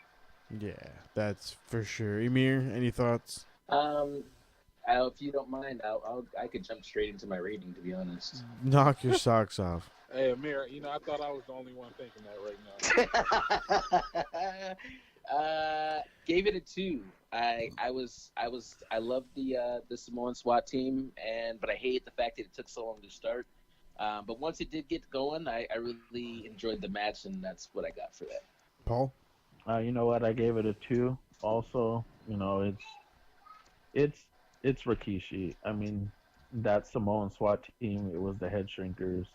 Yeah, that's for sure. Emir, any thoughts? If you don't mind, I could jump straight into my rating, to be honest. Knock your socks off. Hey, Amir, I thought I was the only one thinking that right now. Gave it a 2. I loved the Samoan SWAT team, but I hate the fact that it took so long to start. But once it did get going, I really enjoyed the match, and that's what I got for that. Paul? You know what? I gave it a 2. Also, it's Rikishi. I mean, that Samoan SWAT team. It was the Head Shrinkers.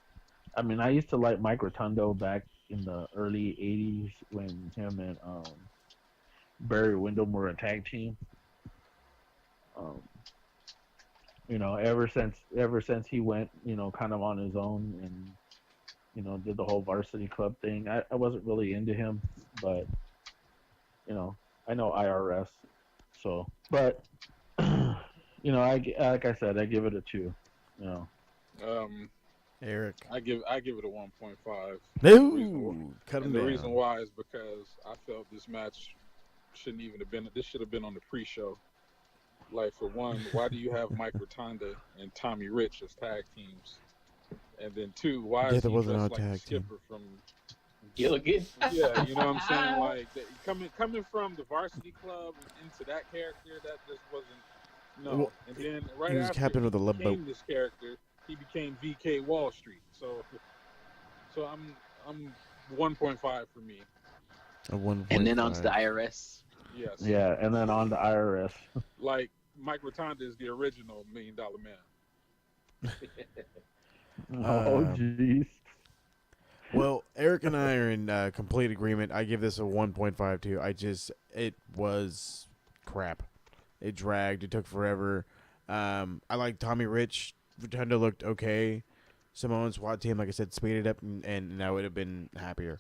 I mean, I used to like Mike Rotundo back in the early '80s when him and Barry Windham were a tag team. Ever since he went, kind of on his own and, did the whole varsity club thing, I wasn't really into him, but, I know IRS, so, but, like I said, I give it a 2. You know. Eric. I give it a 1.5. No, cut him And the down. reason why is because I felt this match shouldn't even have been. This should have been on the pre-show. Like, for one, why do you have Mike Rotunda and Tommy Rich as tag teams? And then two, why is there he wasn't dressed no like the tag team. skipper from Gilligan. Yeah, you know what I'm saying? Like, coming from the varsity club into that character, that just wasn't no. Well, and then right he was after captain he of the Love became Boat. this character, he became VK Wall Street. So I'm 1.5 for me. A 1.5. And then on to the IRS. Yes. Yeah, and then on the IRS. Like, Mike Rotunda is the original $1 Million Man. Oh, jeez. Well, Eric and I are in complete agreement. I give this a 1.5 too. It was crap. It dragged. It took forever. I like Tommy Rich. Rotunda looked okay. Samoan SWAT team, like I said, speeded up, and I would have been happier.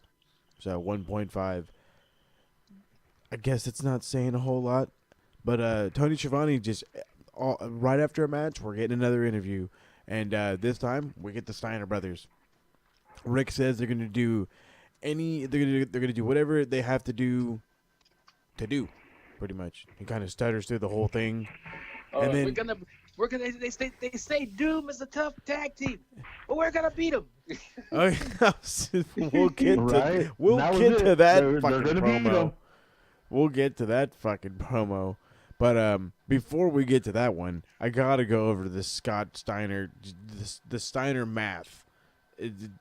So 1.5. I guess it's not saying a whole lot, but Tony Schiavone just right after a match, we're getting another interview, and this time we get the Steiner brothers. Rick says they're gonna do they're gonna do whatever they have to do, pretty much. He kind of stutters through the whole thing, and then we're gonna. They say Doom is a tough tag team, but we're gonna beat them. we'll get to that fucking promo. We'll get to that fucking promo. But before we get to that one, I gotta go over to the Scott Steiner, the Steiner math.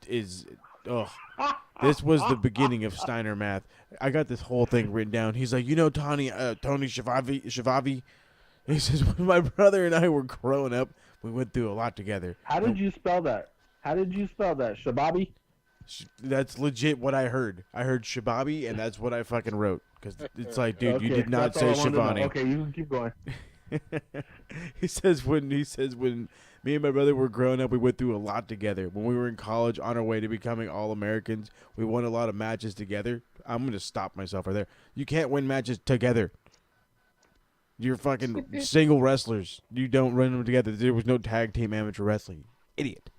This was the beginning of Steiner math. I got this whole thing written down. He's like, Tony Schiavone. He says, when my brother and I were growing up, we went through a lot together. How did you spell that? Shababi? That's legit what I heard. I heard Shababi, and that's what I fucking wrote. Because it's like, dude, you did not say Schiavone. Okay, you can keep going. He says when me and my brother were growing up, we went through a lot together. When we were in college on our way to becoming All-Americans, we won a lot of matches together. I'm going to stop myself right there. You can't win matches together. You're fucking single wrestlers. You don't run them together. There was no tag team amateur wrestling. Idiot.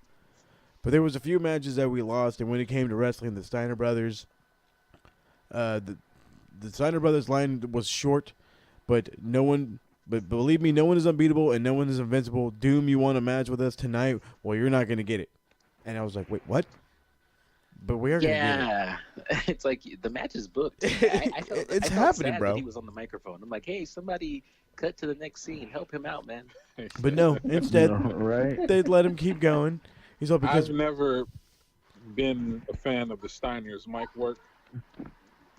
But there was a few matches that we lost, and when it came to wrestling, the Steiner brothers, the Steiner brothers line was short, but believe me, no one is unbeatable and no one is invincible. Doom, you want a match with us tonight? Well, you're not going to get it. And I was like, wait, what? But we are going to get it. Yeah, it's like the match is booked. I felt happening, sad bro. that he was on the microphone. I'm like, hey, somebody cut to the next scene. Help him out, man. But no, instead, right? They'd let him keep going. He's all because I've never been a fan of the Steiners' mic work.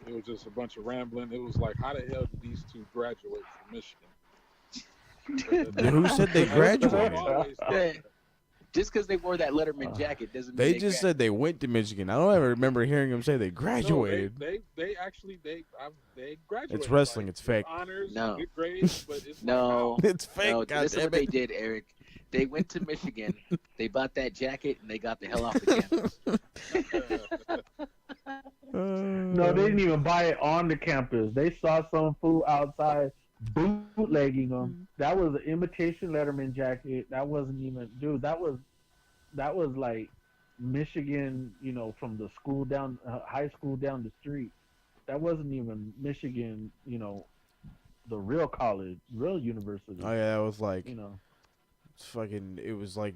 It was just a bunch of rambling. It was like, how the hell did these two graduate from Michigan? Who said they graduated? Just because they wore that Letterman jacket doesn't mean They they just said they went to Michigan. I don't ever remember hearing them say they graduated. No, they actually graduated. It's wrestling. Like, it's fake. Honors, No. good grades, but it's No, It's fake. no. God This is damn what they it. did, Eric. They went to Michigan. They bought that jacket and they got the hell off the campus. No, they didn't even buy it on the campus. They saw some fool outside bootlegging them. That was an imitation Letterman jacket. That wasn't even, dude. That was like Michigan, from the school down, high school down the street. That wasn't even Michigan, the real college, real university. Oh yeah, that was like it was like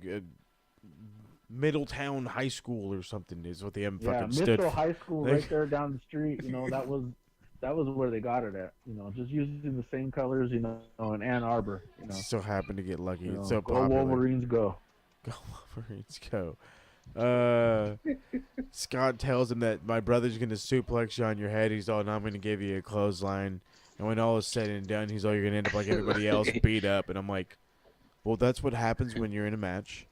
Middletown High School or something is what the M fucking stood Mitchell for. High School right there down the street. That was where they got it at. Just using the same colors, in Ann Arbor. So happened to get lucky. It's so go popular. Wolverines go. Go Wolverines go. Scott tells him that my brother's gonna suplex you on your head. He's all, and I'm gonna give you a clothesline. And when all is said and done, he's all, you're gonna end up like everybody else, beat up. And I'm like, well, that's what happens when you're in a match.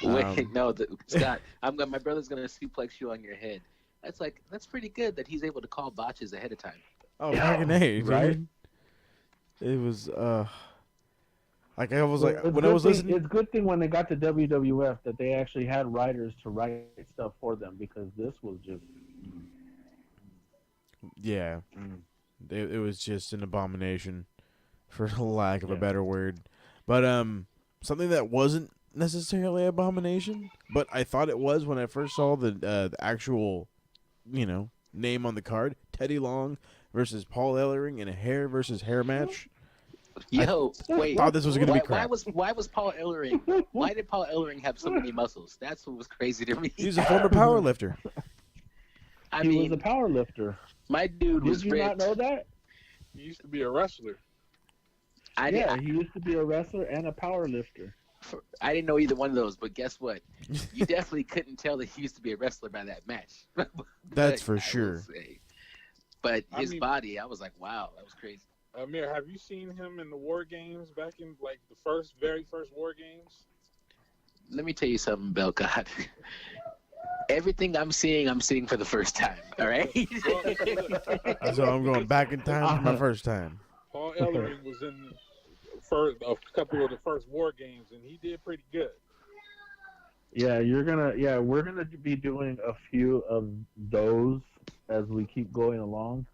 Wait, no, Scott. My brother's gonna suplex you on your head. That's pretty good that he's able to call botches ahead of time. Oh, fucking A, right? dude. It was like I was like It's when I was listening. It's a good thing when they got to WWF that they actually had writers to write stuff for them, because this was just it was just an abomination, for lack of a better word. But something that wasn't necessarily Abomination, but I thought it was when I first saw the actual, name on the card. Teddy Long versus Paul Ellering in a hair versus hair match. Yo, wait. Thought this was gonna be crap. Why was Paul Ellering? Why did Paul Ellering have so many muscles? That's what was crazy to me. He's a former power lifter. He was a power lifter. My dude was Did you not know that? He used to be a wrestler. He used to be a wrestler and a power lifter. I didn't know either one of those, but guess what? You definitely couldn't tell that he used to be a wrestler by that match. That's for sure. But his body, I was like, wow, that was crazy. Amir, have you seen him in the War Games back in like the very first War Games? Let me tell you something, Bell God. Everything I'm seeing for the first time. All right. So I'm going back in time for my first time. Paul Ellering was in a couple of the first War Games, and he did pretty good. Yeah, we're gonna be doing a few of those as we keep going along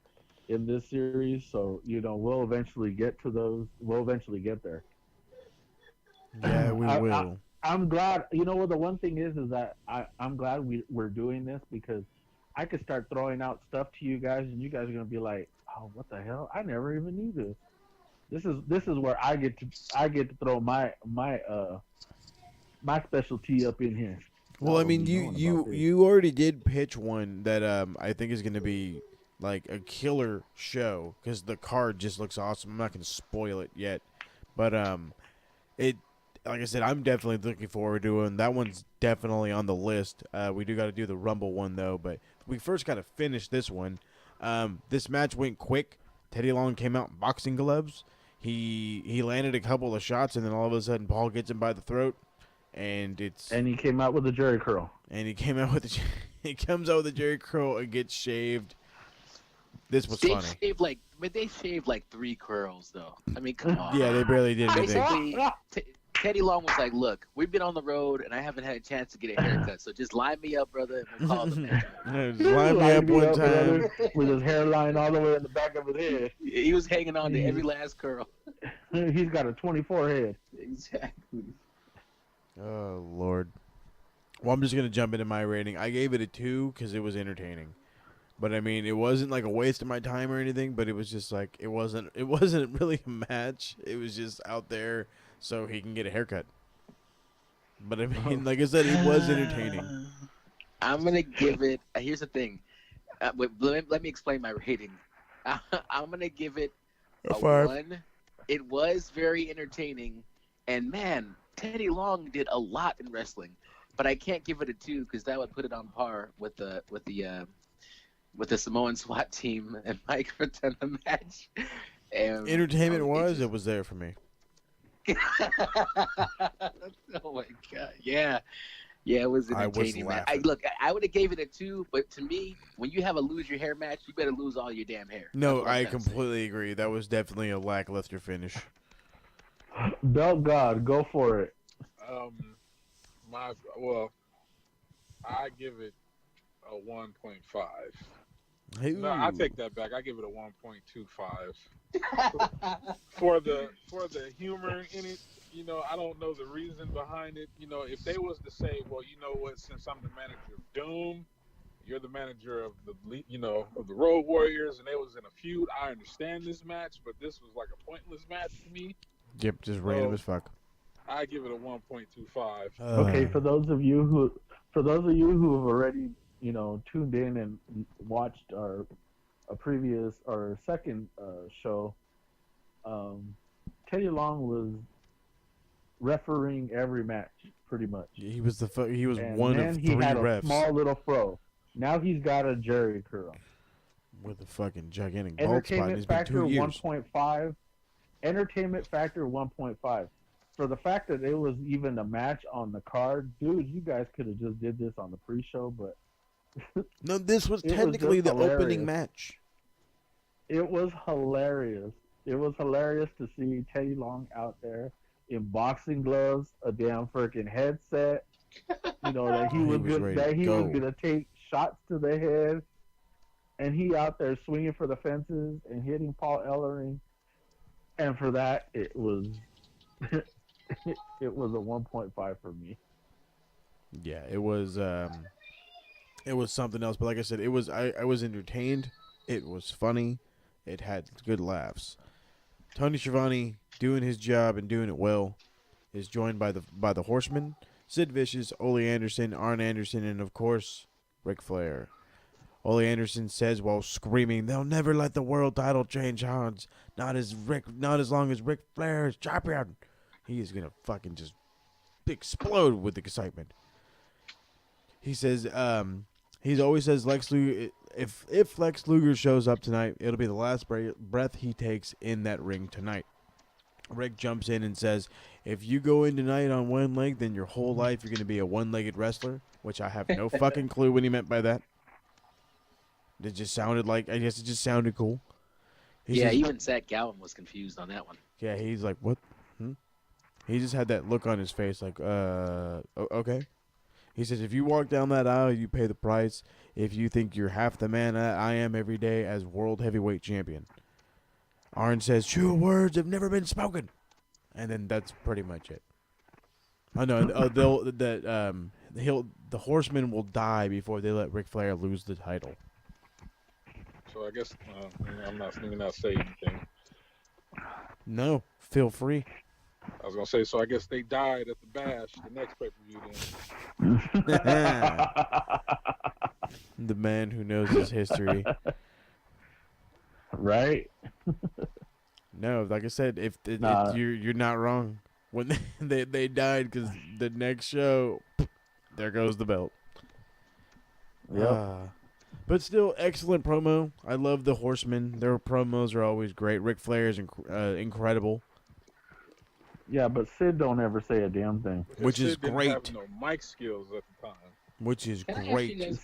in this series. So we'll eventually get to those. We'll eventually get there. Yeah, we will. I'm glad. You know what? The one thing is that I'm glad we're doing this because I could start throwing out stuff to you guys, and you guys are gonna be like, "Oh, what the hell? I never even knew this." This is where I get to throw my specialty up in here. Well, I mean, you already did pitch one that I think is gonna be like a killer show because the card just looks awesome. I'm not gonna spoil it yet, but like I said, I'm definitely looking forward to it. And that one's definitely on the list. We do got to do the Rumble one, though. But we first got to finish this one. This match went quick. Teddy Long came out in boxing gloves. He landed a couple of shots, and then all of a sudden, Paul gets him by the throat. And he came out with a jerry curl. And he came out with he comes out with a jerry curl and gets shaved. This was funny. They shaved like 3 curls, though. I mean, come on. Yeah, they barely did anything. Basically, Teddy Long was like, look, we've been on the road, and I haven't had a chance to get a haircut, so just line me up, brother, and we'll call the man. Just line me up one time. With his hairline all the way in the back of his head. He was hanging on to every last curl. He's got a 24 head. Exactly. Oh, Lord. Well, I'm just going to jump into my rating. I gave it a 2 because it was entertaining. But, I mean, it wasn't like a waste of my time or anything, but it was just like, it wasn't really a match. It was just out there so he can get a haircut. But, I mean, like I said, it was entertaining. I'm going to give it, here's the thing. Let me explain my rating. I'm going to give it a 1. It was very entertaining. And, man, Teddy Long did a lot in wrestling. But I can't give it a 2 because that would put it on par with the Samoan SWAT team and Mike Rotunda match. Entertainment-wise, it was there for me. Oh my God! Yeah, it was entertaining, man. I would have gave it a 2, but to me, when you have a lose your hair match, you better lose all your damn hair. No, I completely agree. That was definitely a lackluster finish. Belt God, go for it. I give it a 1.5. Ooh. No, I take that back. I give it a 1.25. for the humor in it, I don't know the reason behind it. If they was to say, well, you know what, since I'm the manager of Doom, you're the manager of the of the Road Warriors, and they was in a feud, I understand this match, but this was like a pointless match to me. Yep, just random as fuck. I give it a 1.25. Okay, for those of you who have already tuned in and watched our second show, Teddy Long was refereeing every match pretty much. He was and one of 3 he had refs. A small little fro. Now he's got a jerry curl with a fucking gigantic bald spot. And it's been 2 years. 1.5. Entertainment factor 1.5. For the fact that it was even a match on the card, dude, you guys could have just did this on the pre-show, but no, this was technically the opening match. It was hilarious. It was hilarious to see Teddy Long out there in boxing gloves, a damn freaking headset. That he was gonna take shots to the head, and he out there swinging for the fences and hitting Paul Ellering. And for that, it was it was a 1.5 for me. Yeah, it was something else. But like I said, I was entertained. It was funny. It had good laughs. Tony Schiavone doing his job and doing it well is joined by the Horsemen, Sid Vicious, Ole Anderson, Arn Anderson, and of course Ric Flair. Ole Anderson says while screaming, "They'll never let the world title change hands. Not as long as Ric Flair is champion." He is gonna fucking just explode with excitement. He says, he always says Lex Luger. If Lex Luger shows up tonight, it'll be the last breath he takes in that ring tonight. Rick jumps in and says, "If you go in tonight on one leg, then your whole life you're going to be a one-legged wrestler," which I have no fucking clue what he meant by that. It just sounded like, I guess it just sounded cool. He says, even Zach Gallen was confused on that one. Yeah, he's like, "What?" He just had that look on his face like, okay. He says, "If you walk down that aisle, you pay the price. If you think you're half the man I am every day as world heavyweight champion." Arn says, "True words have never been spoken," and then that's pretty much it. Oh no, the Horsemen will die before they let Ric Flair lose the title. So I guess let me not say anything. No, feel free. I was gonna say, so I guess they died at the Bash, the next pay-per-view then. The man who knows his history. Right? No, like I said, if you're not wrong. When they died because the next show, there goes the belt. Yep. But still, excellent promo. I love the Horsemen. Their promos are always great. Ric Flair is incredible. Yeah, but Sid don't ever say a damn thing. Which is Sid didn't great. have no mic skills at the time. Which is Can I ask great. you guys-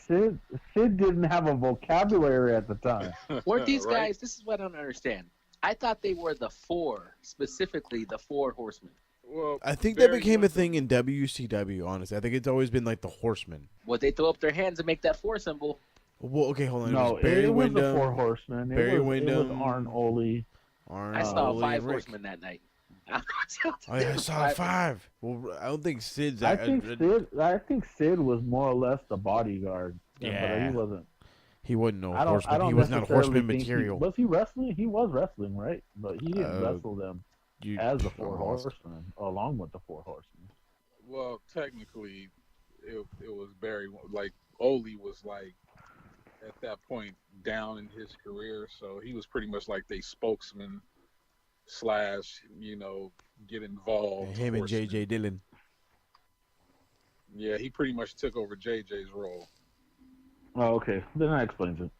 Sid didn't have a vocabulary at the time. Weren't these Right? guys? This is what I don't understand. I thought they were the four, specifically the four horsemen. Well, I think that very became a much- thing in WCW, honestly. I think it's always been like the Horsemen. Would they throw up their hands and make that four symbol? Well, okay, hold on. No, it was Barry it was the Windham. Four Horsemen. Barry It was Windham. Arn Ole. Arn, I saw Ole, five Rick. horsemen that night. Oh, yeah, I saw five. Well, I don't think Sid's. I think Sid was more or less the bodyguard. Yeah. But he wasn't. He wasn't no I don't horseman. He was not a necessarily horseman think material. was he wrestling? He was wrestling, right? But he didn't wrestle them as the Four lost. Horsemen, along with the Four Horsemen. Well, technically, it was Barry. Like Ole was like at that point down in his career, so he was pretty much like they spokesman / get involved. Him and horseman. JJ Dillon. Yeah, he pretty much took over JJ's role. Oh, okay. Then that explains it.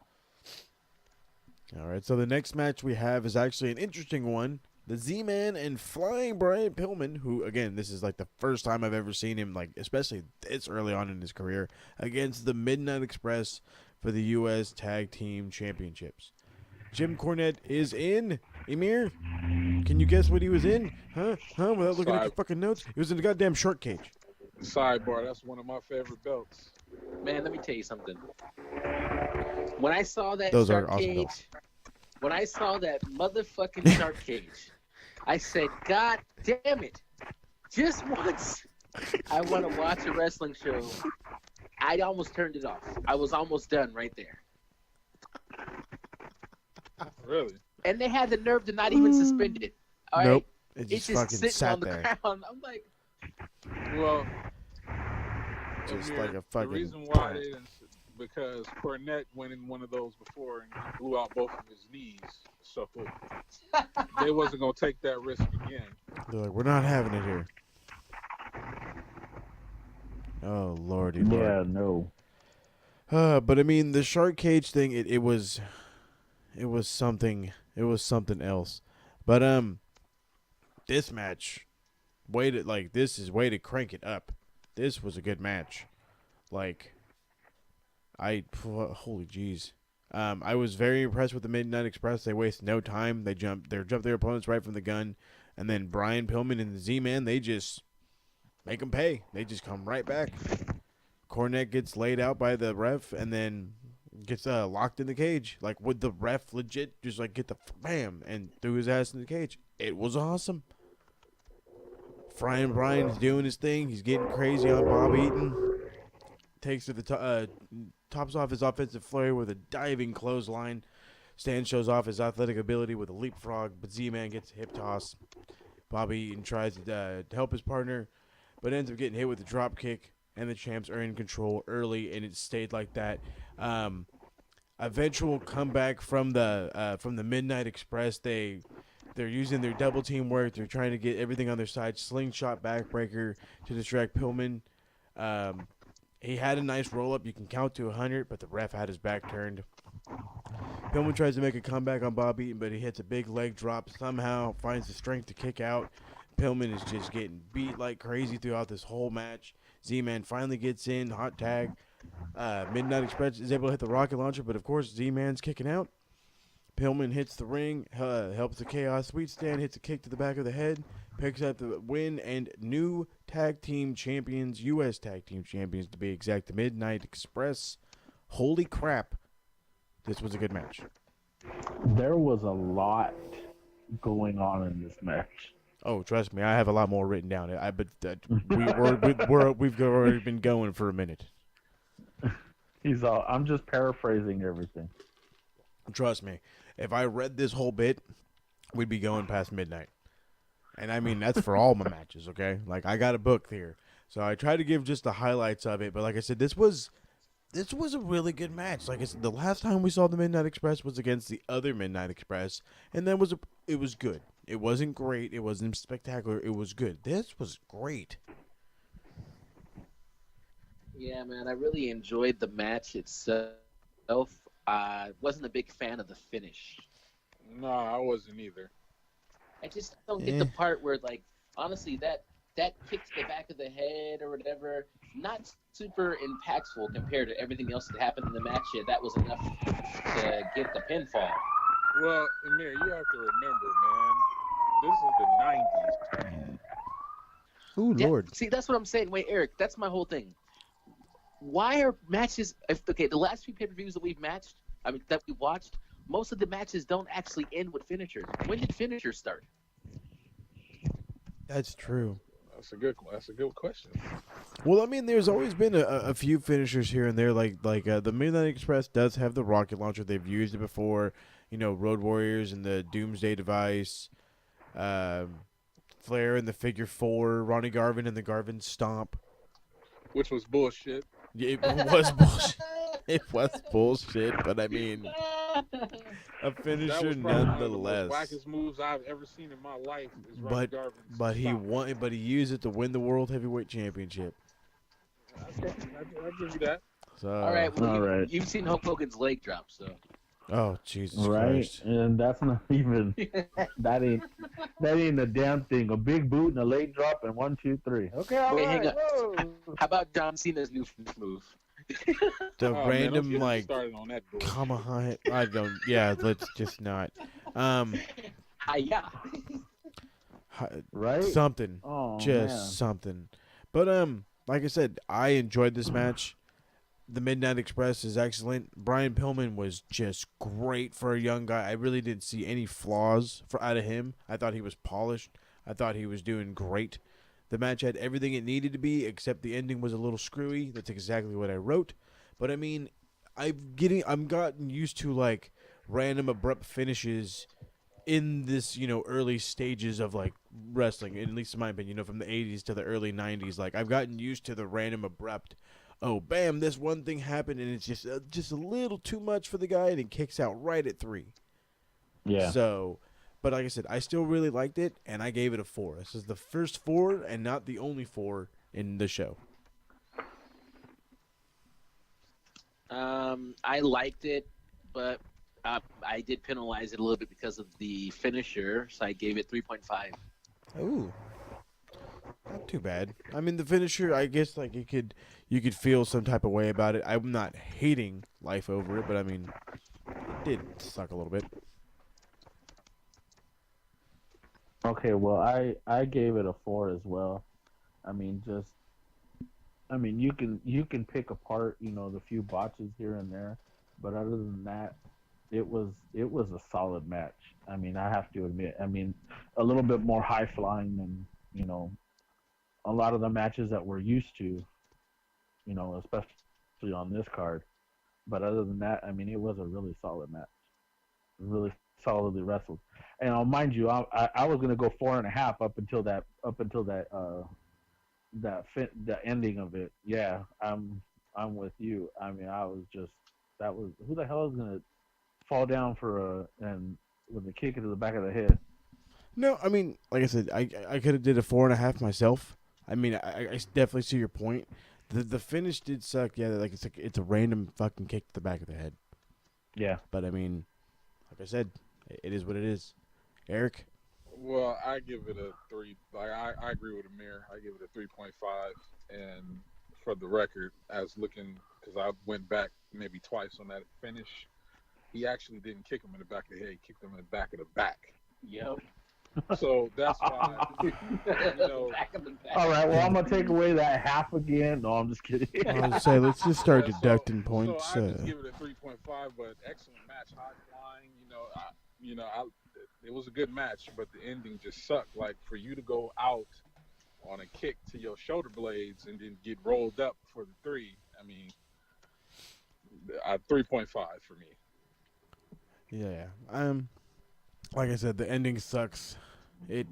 All right, so the next match we have is actually an interesting one. The Z-Man and Flying Brian Pillman, who, again, this is like the first time I've ever seen him, like especially this early on in his career, against the Midnight Express for the U.S. Tag Team Championships. Jim Cornette is in. Emir, can you guess what he was in? Huh? Without looking at your fucking notes? He was in the goddamn short cage. Sidebar, that's one of my favorite belts. Man, let me tell you something. When I saw that Those are shark awesome cage, belts. when I saw that motherfucking shark cage, I said, "God damn it! Just once, I want to watch a wrestling show." I almost turned it off. I was almost done right there. Really? And they had the nerve to not even suspend it. All right? Nope. It It's just just fucking sitting sat on the there. ground. I'm like, Well, Just Amir, like a fucking the reason why they didn't, because Cornette went in one of those before and he blew out both of his knees, so they wasn't gonna take that risk again. They're like, we're not having it here. Oh, lordy lord. Yeah, no. But I mean, the shark cage thing, it was something else. But this match, way to crank it up. This was a good match. Like, holy jeez. I was very impressed with the Midnight Express. They waste no time. They jump their opponents right from the gun, and then Brian Pillman and the Z-Man, they just make them pay. They just come right back. Cornette gets laid out by the ref, and then gets locked in the cage. Like, would the ref legit just like get the bam and threw his ass in the cage? It was awesome. Frying Brian's doing his thing. He's getting crazy on Bob Eaton. Takes to the tops off his offensive flurry with a diving clothesline. Stan shows off his athletic ability with a leapfrog, but Z-Man gets a hip toss. Bob Eaton tries to help his partner, but ends up getting hit with a drop kick, and the champs are in control early, and it stayed like that. Eventual comeback from the Midnight Express. They're using their double team work. They're trying to get everything on their side. Slingshot backbreaker to distract Pillman. He had a nice roll up. You can count to 100, but the ref had his back turned. Pillman tries to make a comeback on Bob Eaton, but he hits a big leg drop. Somehow finds the strength to kick out. Pillman is just getting beat like crazy throughout this whole match. Z-Man finally gets in. Hot tag. Midnight Express is able to hit the rocket launcher, but of course Z-Man's kicking out. Pillman hits the ring, helps the Chaos Sweet Stand, hits a kick to the back of the head, picks up the win, and new tag team champions, U.S. tag team champions to be exact, the Midnight Express. Holy crap. This was a good match. There was a lot going on in this match. Oh, trust me, I have a lot more written down. We've already been going for a minute. I'm just paraphrasing everything. Trust me, if I read this whole bit, we'd be going past midnight. And I mean, that's for all my matches, okay? Like, I got a book here. So I try to give just the highlights of it. But like I said, this was a really good match. Like I said, the last time we saw the Midnight Express was against the other Midnight Express. And it was good. It wasn't great. It wasn't spectacular. It was good. This was great. Yeah, man, I really enjoyed the match itself. Wasn't a big fan of the finish. No, I wasn't either. I just don't get the part where, like, honestly, that kick to the back of the head or whatever, not super impactful compared to everything else that happened in the match. Yet that was enough to get the pinfall. Well, Emir, you have to remember, man, this is the 90s. Ooh, Yeah, Lord. see, that's what I'm saying. Wait, Eric, that's my whole thing. Why are matches? The last few pay-per-views that we watched, most of the matches don't actually end with finishers. When did finishers start? That's true. That's a good question. Well, I mean, there's always been a few finishers here and there. Like the Midnight Express does have the rocket launcher. They've used it before. You know, Road Warriors and the Doomsday Device. Flair and the Figure 4. Ronnie Garvin and the Garvin Stomp. Which was bullshit. Yeah, it was bullshit. It was bullshit, but I mean, a finisher nonetheless. One of the most wackest moves I've ever seen in my life is Ronnie Garvin's but he stop. won. But he used it to win the World Heavyweight Championship. Okay, I'll give you that. So, All right, well, you've seen Hulk Hogan's leg drop, so. Oh, Jesus right, Christ! And that's not even that ain't a damn thing. A big boot and a leg drop and 1, 2, 3. Okay, all Wait, right. hang on. How about John Cena's new move? The random man, like started on that bullshit. come on, I don't. Yeah, let's just not. Yeah. Right? Something. Oh, just man. something. But like I said, I enjoyed this match. The Midnight Express is excellent. Brian Pillman was just great for a young guy. I really didn't see any flaws out of him. I thought he was polished. I thought he was doing great. The match had everything it needed to be, except the ending was a little screwy. That's exactly what I wrote. But I mean, I'm gotten used to like random abrupt finishes in this, early stages of like wrestling. At least in my opinion, from the 80s to the early 90s. Like I've gotten used to the random abrupt. Oh, bam! This one thing happened, and it's just a little too much for the guy, and it kicks out right at 3. Yeah. So. But like I said, I still really liked it, and I gave it a 4. This is the first 4 and not the only 4 in the show. I liked it, but I did penalize it a little bit because of the finisher, so I gave it 3.5. Ooh, not too bad. I mean, the finisher, I guess, like you could feel some type of way about it. I'm not hating life over it, but I mean, it did suck a little bit. Okay, well, I gave it a 4 as well. I mean, you can pick apart, the few botches here and there, but other than that, it was a solid match. I mean, I have to admit, a little bit more high flying than a lot of the matches that we're used to, especially on this card. But other than that, I mean, it was a really solid match, really solidly wrestled. And mind you, I was gonna go 4.5 the ending of it. Yeah, I'm with you. I mean, I was just that was who the hell is gonna fall down and with a kick into the back of the head. No, I mean, like I said, I could have did a 4.5 myself. I mean, I definitely see your point. The finish did suck. Yeah, like it's a random fucking kick to the back of the head. Yeah, but I mean, like I said, it is what it is. Eric? Well, I give it a 3. Like I agree with Amir. I give it a 3.5. And for the record, I was looking because I went back maybe twice on that finish. He actually didn't kick him in the back of the head. He kicked him in the back of the back. Yep. So that's why, Back of the back. All right, well, I'm gonna take away that half again. No, I'm just kidding. I was say let's just start deducting points. So I just give it a 3.5. But excellent match, high flying. It was a good match, but the ending just sucked. Like for you to go out on a kick to your shoulder blades and then get rolled up for the 3. I mean, 3.5 for me. Yeah. Like I said, the ending sucks. But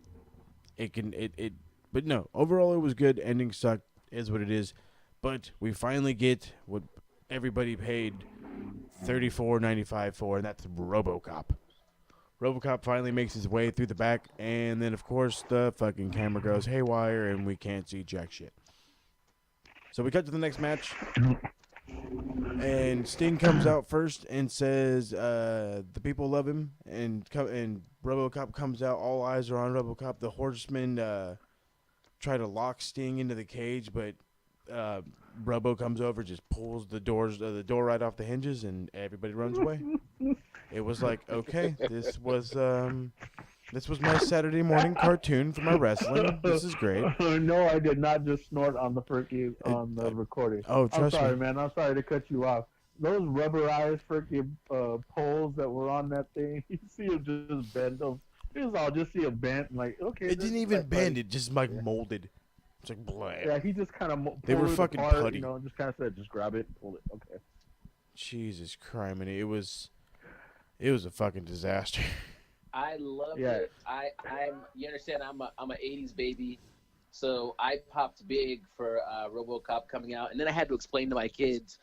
no, overall it was good. Ending sucked, is what it is. But we finally get what everybody paid $34.95 for, and that's Robo Cop. Robo Cop finally makes his way through the back, and then of course the fucking camera goes haywire, and we can't see jack shit. So we cut to the next match. And Sting comes out first and says the people love him, and RoboCop comes out. All eyes are on RoboCop. The Horsemen try to lock Sting into the cage, but Robo comes over, just pulls the door right off the hinges, and everybody runs away. It was like, okay, this was my Saturday morning cartoon for my wrestling. This is great. No, I did not just snort on the recording. Oh, trust me. I'm sorry, man. I'm sorry to cut you off. Those rubberized freaking poles that were on that thing, you see them just bend them. I'll just see them bent. Like, okay. It didn't even bend. It just molded. It's like blah. Yeah, he just kind of. They were fucking apart, putty. Just kind of said, just grab it, pull it. Okay. Jesus Christ, man. It was a fucking disaster. I love it. You understand? I'm a '80s baby, so I popped big for RoboCop coming out, and then I had to explain to my kids.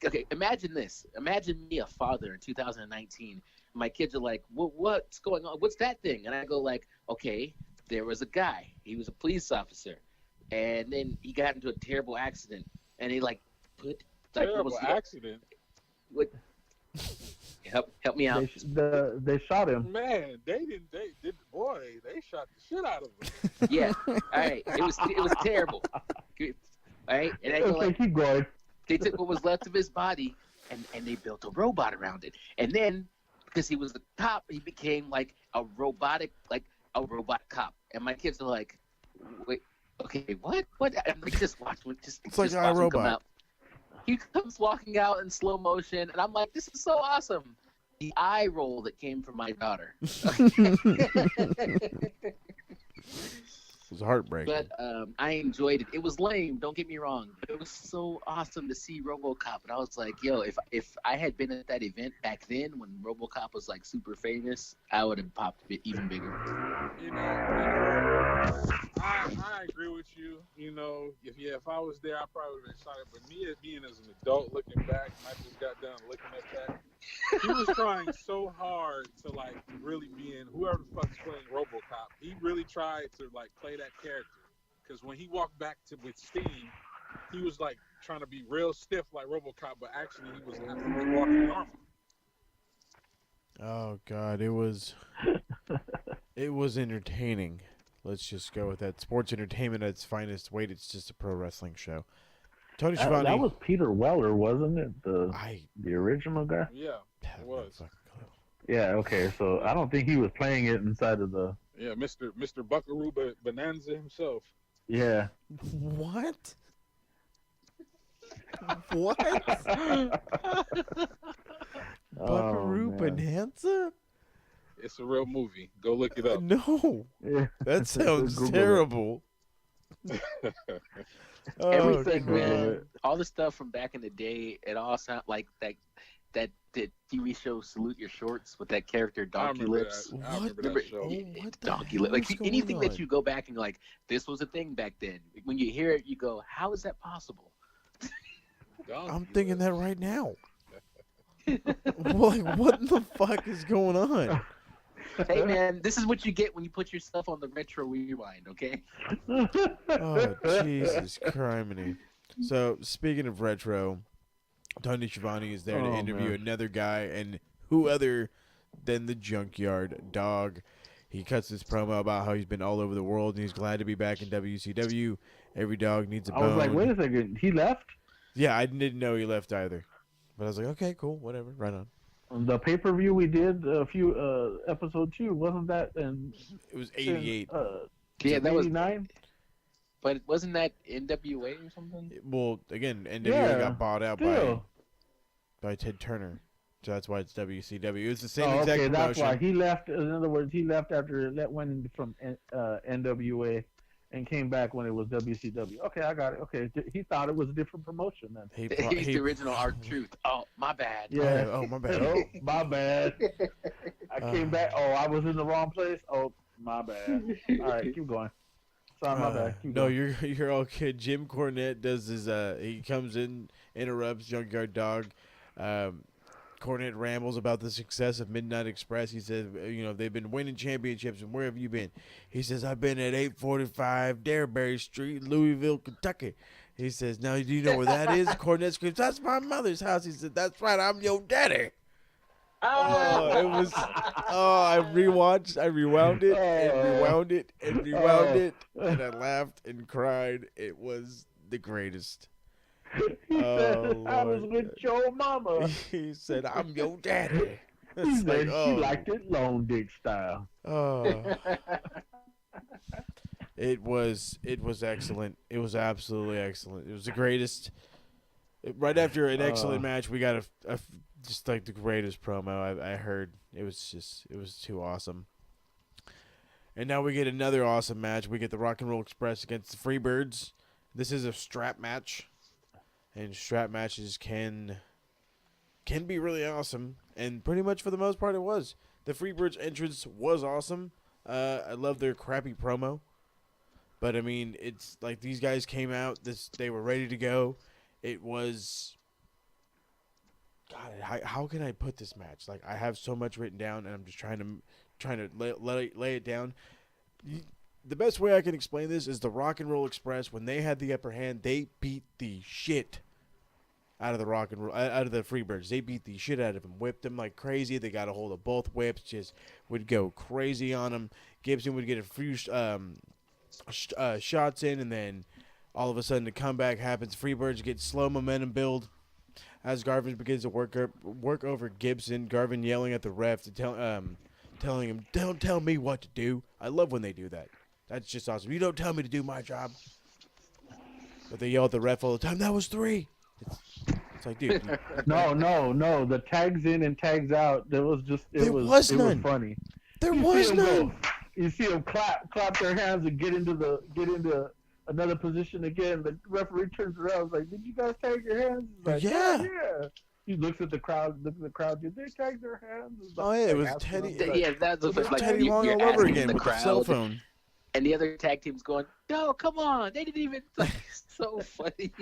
Okay, imagine this. Imagine me, a father in 2019. My kids are like, "What's going on? What's that thing?" And I go like, "Okay, there was a guy. He was a police officer, and then he got into a terrible accident, and he put terrible accident. What? Help me out. They shot him. Man, they shot the shit out of him. Yeah. All right. It was terrible. All right. And I go keep going. They took what was left of his body and they built a robot around it. And then because he was the cop, he became like a robot cop. And my kids are like, wait, okay, what? And we just watch him. It's like a robot. Come out. He comes walking out in slow motion, and I'm like, this is so awesome. The eye roll that came from my daughter. It was heartbreaking. But I enjoyed it. It was lame, don't get me wrong. But it was so awesome to see RoboCop. And I was like, yo, if I had been at that event back then when RoboCop was like super famous, I would have popped a bit even bigger. I agree with you. If I was there, I probably would have been excited. But me as being as an adult looking back, and I just got done looking at that. He was trying so hard to really be in whoever the fuck's playing RoboCop. He really tried to play that character. Because when he walked back with Sting, he was trying to be real stiff like RoboCop, but actually he was walking normal. Oh God, it was entertaining. Let's just go with that. Sports entertainment at its finest. Wait, it's just a pro wrestling show. Tony Schiavone. That was Peter Weller, wasn't it? The original guy? Yeah, it was. Yeah, okay. So I don't think he was playing it inside of the... Yeah, Mr. Buckaroo Bonanza himself. Yeah. What? What? Buckaroo Bonanza? It's a real movie. Go look it up. No. Yeah. That sounds terrible. Oh, Everything, God. man. All the stuff from back in the day, it all sound like that TV show Salute Your Shorts with that character Donkey remember Lips. that. I remember that show. What the Donkey hell Lips. Like is going anything on? that you go back and like, this was a thing back then. When you hear it, you go, how is that possible? I'm thinking that right now. Like, what the fuck is going on? Hey, man, this is what you get when you put your stuff on the retro rewind, okay? Oh, Jesus criminy. So, speaking of retro, Tony Schiavone is there to interview another guy, and who other than the Junkyard Dog. He cuts this promo about how he's been all over the world, and he's glad to be back in WCW. Every dog needs a bone. I was like, wait a second, he left? Yeah, I didn't know he left either. But I was like, okay, cool, whatever, right on. The pay-per-view we did a few episode 2, wasn't that in It was 88. Yeah, that was 89? But wasn't that NWA or something? Well, again, NWA Yeah, got bought out by Ted Turner. So that's why it's WCW. It's the same exact okay, promotion. that's why he left. In other words, he left after that went from NWA and came back when it was WCW. Okay, I got it. Okay, he thought it was a different promotion then. He's the original R-Truth. Oh, my bad. Yeah. Oh, my bad. Oh, my bad. I came back. Oh, I was in the wrong place. Oh, my bad. All right, keep going. Sorry, my bad. Keep No, going. you're all good. Jim Cornette does his. He comes in, interrupts Junkyard Dog. Cornette rambles about the success of Midnight Express. He says, they've been winning championships, and where have you been? He says, I've been at 845 Dareberry Street, Louisville, Kentucky. He says, now, do you know where that is? Cornette screams, that's my mother's house. He said, that's right, I'm your daddy. Oh, it was. Oh, I rewound it, and rewound it, and rewound it, and I laughed and cried. It was the greatest. I was with your mama. He said, I'm your daddy. He said she liked it long dick style. Oh. It was excellent. It was absolutely excellent. It was the greatest. Right after an excellent match, we got a just like the greatest promo I heard. It was too awesome. And now we get another awesome match. We get the Rock and Roll Express against the Freebirds. This is a strap match. And strap matches can be really awesome, and pretty much for the most part it was. The Freebirds entrance was awesome. I love their crappy promo, but I mean, it's like these guys came out. They were ready to go. It was. God, how can I put this match? Like, I have so much written down, and I'm just trying to lay it down. The best way I can explain this is the Rock and Roll Express. When they had the upper hand, they beat the shit out of the Freebirds. They beat the shit out of them, whipped them like crazy. They got a hold of both whips, just would go crazy on them. Gibson would get a few shots in, and then all of a sudden the comeback happens. Freebirds get slow momentum build as Garvin begins to work over Gibson. Garvin yelling at the ref to telling him, "Don't tell me what to do." I love when they do that. That's just awesome. You don't tell me to do my job. But they yell at the ref all the time. That was 3. It's like, dude. No. The tags in and tags out. It was none. funny. There was none. You see them clap their hands and get into another position again. The referee turns around. And is like, did you guys tag your hands? He's like, yeah. He looks at the crowd. Did they tag their hands? Oh yeah, it was Teddy. Yeah, that's like Teddy Long all over again with the cell phone. And the other tag team's going, no, come on. They didn't even. Like, so funny.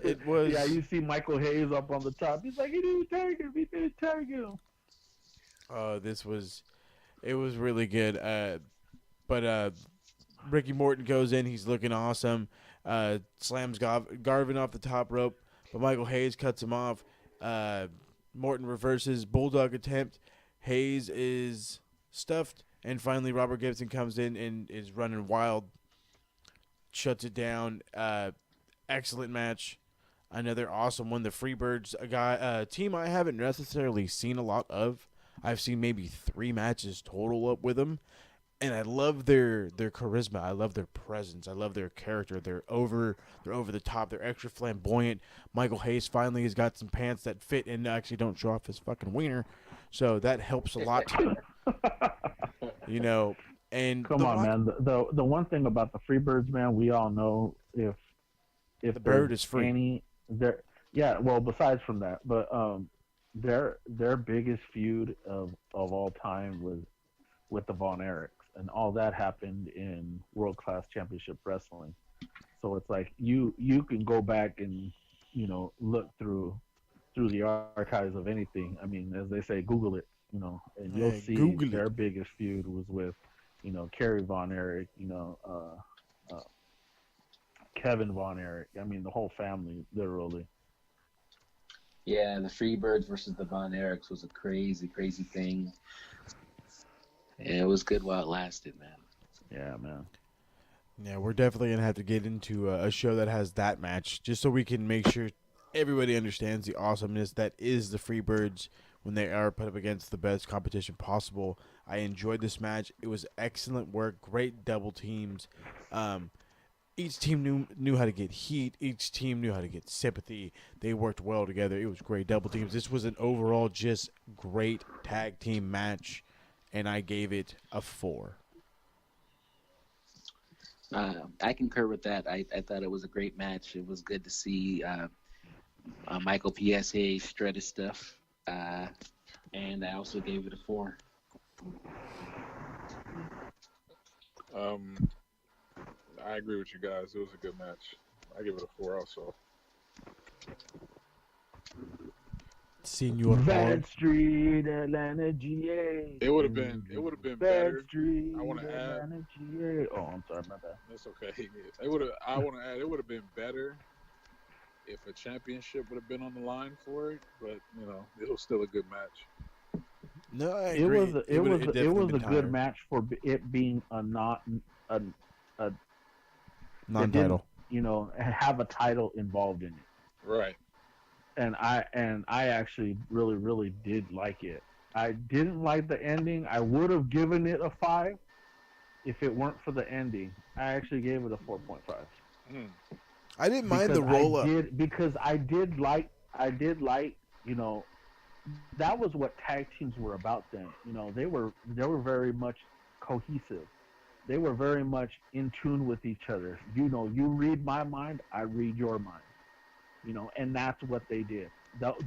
It was. Yeah, you see Michael Hayes up on the top. He's like, he didn't tag him. He didn't tag him. It was really good. But Ricky Morton goes in. He's looking awesome. Slams Garvin off the top rope, but Michael Hayes cuts him off. Morton reverses bulldog attempt. Hayes is stuffed. And finally, Robert Gibson comes in and is running wild. Shuts it down. Excellent match. Another awesome one. The Freebirds, a team I haven't necessarily seen a lot of. I've seen maybe 3 matches total up with them. And I love their charisma. I love their presence. I love their character. They're over the top. They're extra flamboyant. Michael Hayes finally has got some pants that fit and actually don't show off his fucking wiener. So that helps a lot. And Come on, man. The one thing about the Freebirds, man, we all know if the bird there's is free. any there, yeah. Well, besides from that, but their biggest feud of all time was with the Von Erichs, and all that happened in World Class Championship Wrestling. So it's like you can go back and look through the archives of anything. I mean, as they say, Google it, and you'll see Google their it. biggest feud was with, Kerry Von Erich, Kevin Von Erich. I mean, the whole family, literally. Yeah, the Freebirds versus the Von Erichs was a crazy, crazy thing. And it was good while it lasted, man. Yeah, man. Yeah, we're definitely going to have to get into a show that has that match just so we can make sure everybody understands the awesomeness that is the Freebirds when they are put up against the best competition possible. I enjoyed this match. It was excellent work, great double teams. Each team knew how to get heat. Each team knew how to get sympathy. They worked well together. It was great double teams. This was an overall just great tag team match, and I gave it a 4. I concur with that. I thought it was a great match. It was good to see Michael PSA shred his stuff. And I also gave it a 4. I agree with you guys. It was a good match. I give it a 4 also. Senor Bad Street, Atlanta, GA. It would have been better. Bad Street, I want to add. Atlanta, GA. Oh, I'm sorry, my bad. That's okay. I want to add. It would have been better if a championship would have been on the line for it. But it was still a good match. No, I It agree. was definitely a been good higher. match for it being a Non-title. It didn't, have a title involved in it. Right. And I actually really, really did like it. I didn't like the ending. I would have given it a 5 if it weren't for the ending. I actually gave it a 4.5. I didn't mind the roll up. Because I did like, that was what tag teams were about then. They were very much cohesive. They were very much in tune with each other. You read my mind, I read your mind. And that's what they did.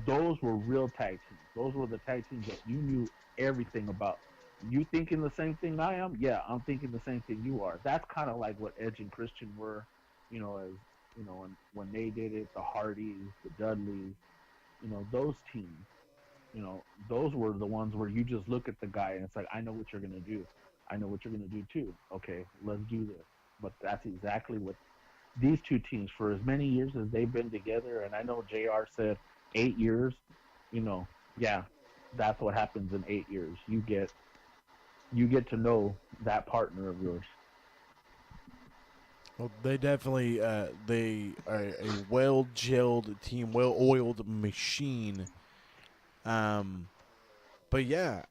Those were real tag teams. Those were the tag teams that you knew everything about. You thinking the same thing I am? Yeah, I'm thinking the same thing you are. That's kind of like what Edge and Christian were, when they did it, the Hardys, the Dudleys, those teams. Those were the ones where you just look at the guy and it's like, I know what you're going to do. I know what you're going to do too. Okay, let's do this. But that's exactly what these two teams, for as many years as they've been together, and I know JR said 8 years, yeah, that's what happens in 8 years. You get to know that partner of yours. Well, they definitely they are a well-gelled team, well-oiled machine. But yeah,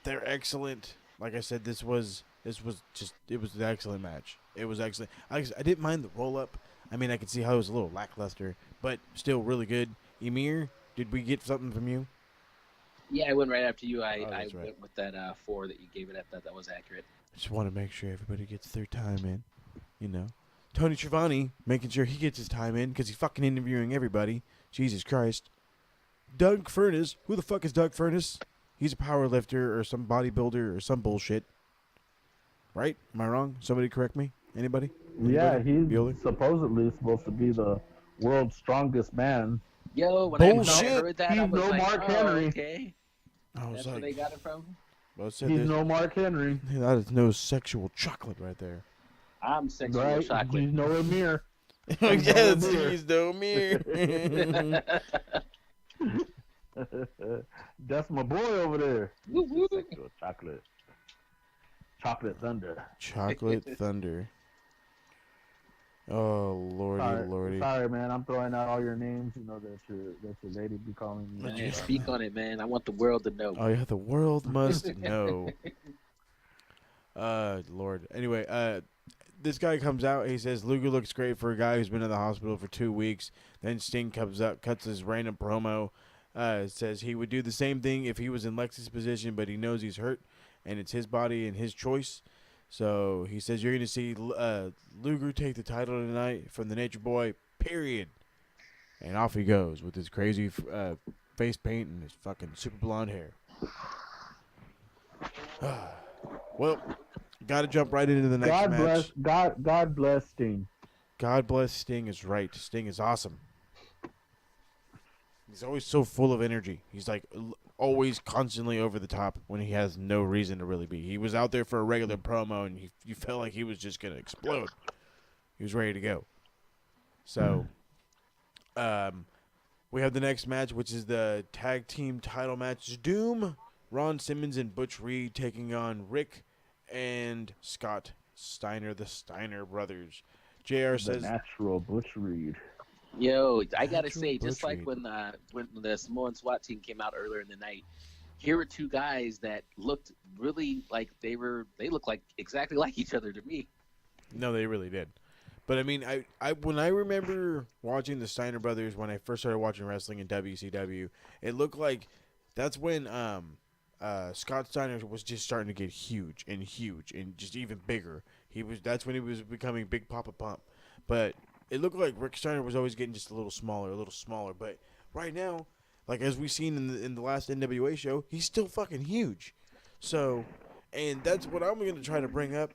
they're excellent. Like I said, it was an excellent match. It was excellent. I didn't mind the roll-up. I mean, I could see how it was a little lackluster, but still really good. Emir, did we get something from you? Yeah, I went right after you. I That's right. went with that 4 that you gave it. I thought that was accurate. I just want to make sure everybody gets their time in. Tony Schiavone making sure he gets his time in because he's fucking interviewing everybody. Jesus Christ. Doug Furnace. Who the fuck is Doug Furnace? He's a power lifter or some bodybuilder or some bullshit. Right? Am I wrong? Somebody correct me? Anybody? Yeah, he's Bueller? supposedly supposed to be the world's strongest man. Yo, when Bullshit. I heard that, I He's was no like, Mark Henry. okay. I was That's where like, they got it from? well, it said He's this- no Mark Henry. that is no sexual chocolate right there. I'm sexual Right? chocolate. He's no Amir. Yes, Amir. he's no mirror. That's my boy over there. Woo woo. Sexual chocolate. Chocolate Thunder. Chocolate Thunder. Oh, lordy, lordy. Sorry, man. I'm throwing out all your names. That your lady be calling you. Man, speak on it, man. I want the world to know. Oh, yeah, the world must know. Lord. Anyway, this guy comes out. He says, Luger looks great for a guy who's been in the hospital for 2 weeks. Then Sting comes up, cuts his random promo. Says he would do the same thing if he was in Lex's position, but he knows he's hurt, and it's his body and his choice. So he says you're going to see Luger take the title tonight from the Nature Boy, period. And off he goes with his crazy face paint and his fucking super blonde hair. Well, got to jump right into the next match. God bless Sting. God bless Sting is right. Sting is awesome. He's always so full of energy. He's like always constantly over the top when he has no reason to really be. He was out there for a regular promo, and you felt like he was just going to explode. He was ready to go. So, we have the next match, which is the tag team title match. Doom, Ron Simmons and Butch Reed taking on Rick and Scott Steiner, the Steiner brothers. JR says... The natural Butch Reed. Yo, I gotta say, just like when the Samoan SWAT team came out earlier in the night, here were two guys that looked really like they looked like exactly like each other to me. No, they really did. But I mean, I when I remember watching the Steiner brothers when I first started watching wrestling in WCW, it looked like that's when Scott Steiner was just starting to get huge and just even bigger. That's when he was becoming Big Papa Pump. But it looked like Rick Steiner was always getting just a little smaller. But right now, like as we've seen in the last NWA show, he's still fucking huge. So, and that's what I'm going to try to bring up.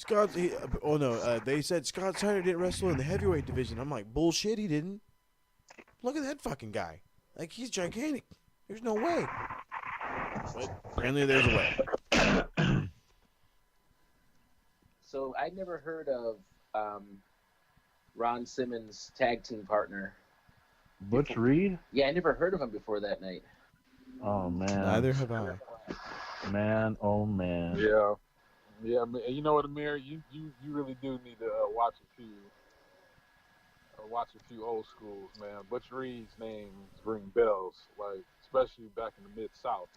They said Scott Steiner didn't wrestle in the heavyweight division. I'm like, bullshit, he didn't. Look at that fucking guy. Like, he's gigantic. There's no way. But apparently there's a way. So I never heard of Ron Simmons' tag team partner. Butch Reed? Yeah, I never heard of him before that night. Oh, man. Neither have I. Man, oh, man. Yeah. Yeah, you know what, Amir? You really do need to watch a few old schools, man. Butch Reed's name ring bells, like especially back in the Mid-South.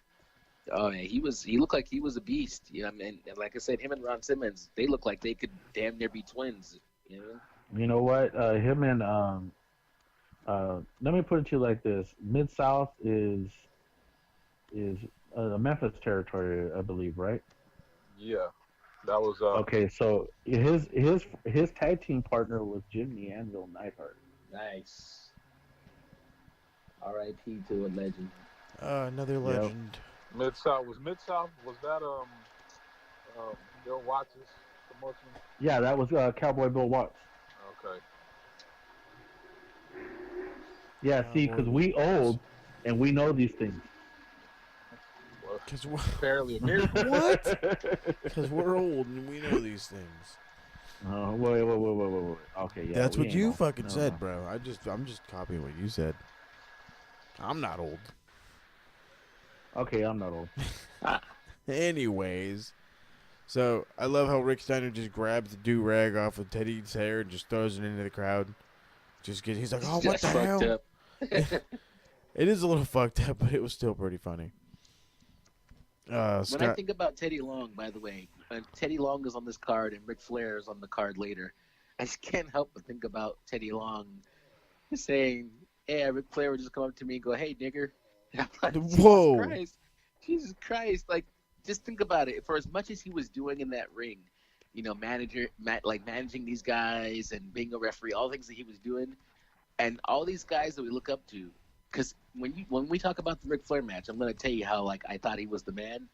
Oh man, he looked like he was a beast. You know, and like I said, him and Ron Simmons, they look like they could damn near be twins. You know. You know what? Him and let me put it to you like this: Mid-South is Memphis territory, I believe, right? Yeah. That was okay. So his tag team partner was Jimmy Anvil Neidhart. Nice. R.I.P. to a legend. Another legend. Mid-South was that Bill Watts' promotion? Yeah, that was Cowboy Bill Watts. Okay. Yeah, see, because we old and we know these things. Because fairly American. What? Because we're old and we know these things. Wait. Okay, yeah. That's what you fucking said, bro. I'm just copying what you said. I'm not old. Okay, I'm not old. Anyways, so I love how Rick Steiner just grabs the do-rag off of Teddy's hair and just throws it into the crowd. He's like, oh, what the hell? It is a little fucked up, but it was still pretty funny. When I think about Teddy Long, by the way, Teddy Long is on this card and Ric Flair is on the card later. I just can't help but think about Teddy Long saying, "Hey, Ric Flair would just come up to me and go, 'Hey, nigger.'" And I'm like, whoa, Jesus Christ! Like, just think about it. For as much as he was doing in that ring, you know, managing these guys and being a referee, all the things that he was doing, and all these guys that we look up to. Because when we talk about the Ric Flair match, I'm going to tell you how I thought he was the man.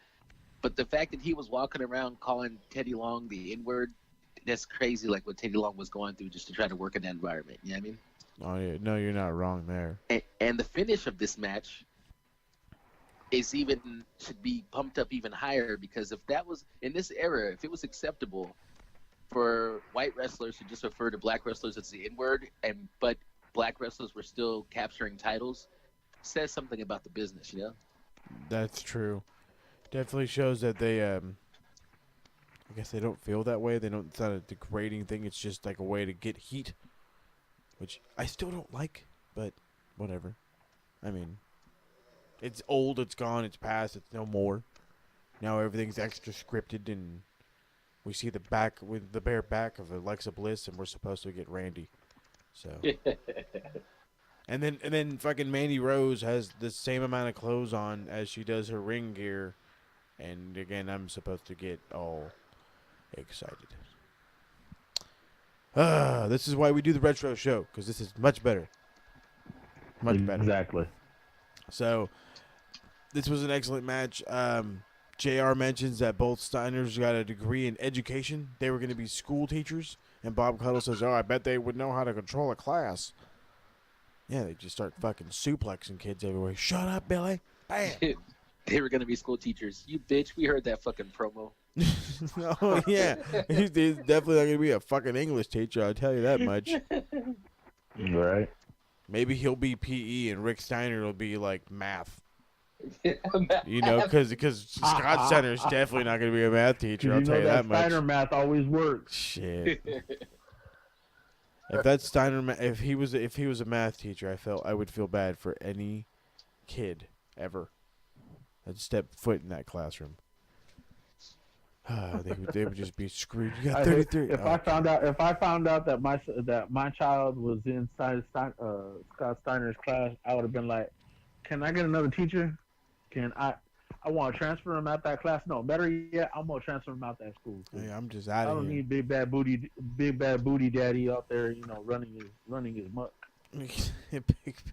But the fact that he was walking around calling Teddy Long the N-word, that's crazy, like what Teddy Long was going through just to try to work in that environment. You know what I mean? Oh, yeah. No, you're not wrong there. And the finish of this match should be pumped up even higher, because if that was, in this era, if it was acceptable for white wrestlers to just refer to black wrestlers as the N-word, but black wrestlers were still capturing titles, says something about the business, you know? That's true. Definitely shows that they, I guess they don't feel that way. It's not a degrading thing. It's just like a way to get heat, which I still don't like, but whatever. I mean, it's old, it's gone, it's past, it's no more. Now everything's extra scripted, and we see the bare back of Alexa Bliss, and we're supposed to get Randy. So, and then fucking Mandy Rose has the same amount of clothes on as she does her ring gear, and again I'm supposed to get all excited. This is why we do the retro show, because this is much better. Much better. Exactly. So, this was an excellent match. JR mentions that both Steiners got a degree in education. They were going to be school teachers. And Bob Cuddle says, I bet they would know how to control a class. Yeah, they just start fucking suplexing kids everywhere. Shut up, Billy. Bam. They were going to be school teachers. You bitch, we heard that fucking promo. Oh, yeah. He's definitely not going to be a fucking English teacher, I'll tell you that much. Right. Maybe he'll be PE and Rick Steiner will be, like, math. You know, because Scott Steiner is definitely not going to be a math teacher, I'll tell you that much. Steiner math always works. Shit. If that Steiner, if he was a math teacher, I would feel bad for any kid ever that stepped foot in that classroom. They would just be screwed. You got 33. If I found out that my child was in Scott Steiner's class, I would have been like, "Can I get another teacher? Can I want to transfer him out that class? No, better yet, I'm gonna transfer him out that school. Yeah, I'm just out of here. I don't need big bad booty daddy out there, running his muck. Big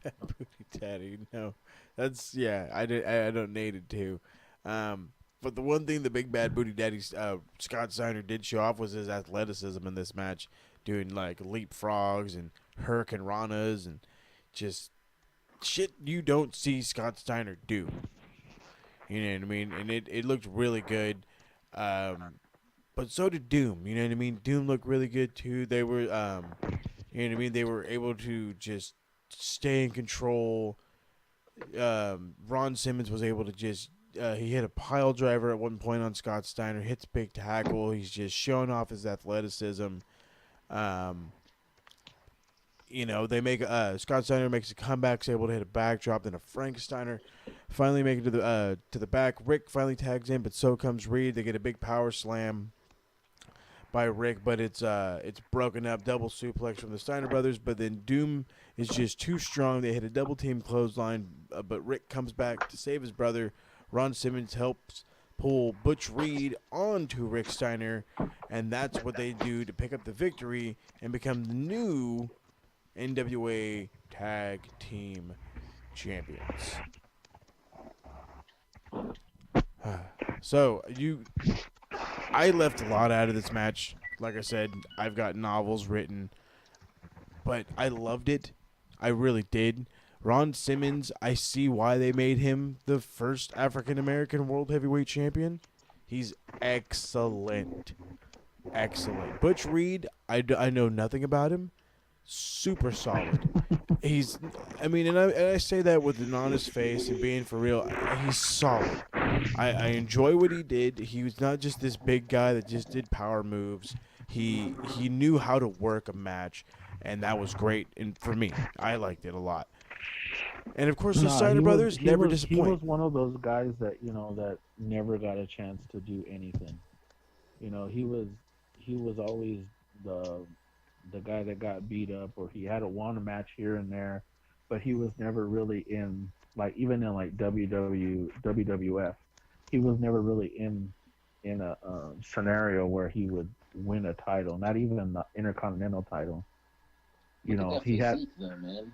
bad booty daddy. No, that's I don't need it to. But the one thing the big bad booty daddy Scott Steiner did show off was his athleticism in this match, doing like leapfrogs and hurricane ranas and just shit you don't see Scott Steiner do. You know what I mean? And it looked really good. But so did Doom. You know what I mean? Doom looked really good too. They were, you know what I mean? They were able to just stay in control. Ron Simmons was able to just, he hit a pile driver at one point on Scott Steiner, hits big tackle. He's just showing off his athleticism. You know, they make Scott Steiner makes a comeback, is able to hit a backdrop, then a Frank Steiner finally make it to the back. Rick finally tags in, but so comes Reed. They get a big power slam by Rick, but it's broken up, double suplex from the Steiner brothers. But then Doom is just too strong. They hit a double team clothesline, but Rick comes back to save his brother. Ron Simmons helps pull Butch Reed onto Rick Steiner, and that's what they do to pick up the victory and become the new NWA Tag Team Champions. So, I left a lot out of this match. Like I said, I've got novels written, but I loved it. I really did. Ron Simmons, I see why they made him the first African-American World Heavyweight Champion. He's excellent. Excellent. Butch Reed, I know nothing about him. Super solid. And I say that with an honest face and being for real. He's solid. I enjoy what he did. He was not just this big guy that just did power moves. He knew how to work a match, and that was great. And for me, I liked it a lot. And of course, the Steiner brothers never disappoint. He was one of those guys that that never got a chance to do anything. He was always the guy that got beat up, or he had won a match here and there, but he was never really in even in WWF. He was never really in a scenario where he would win a title, not even the Intercontinental title. He had man.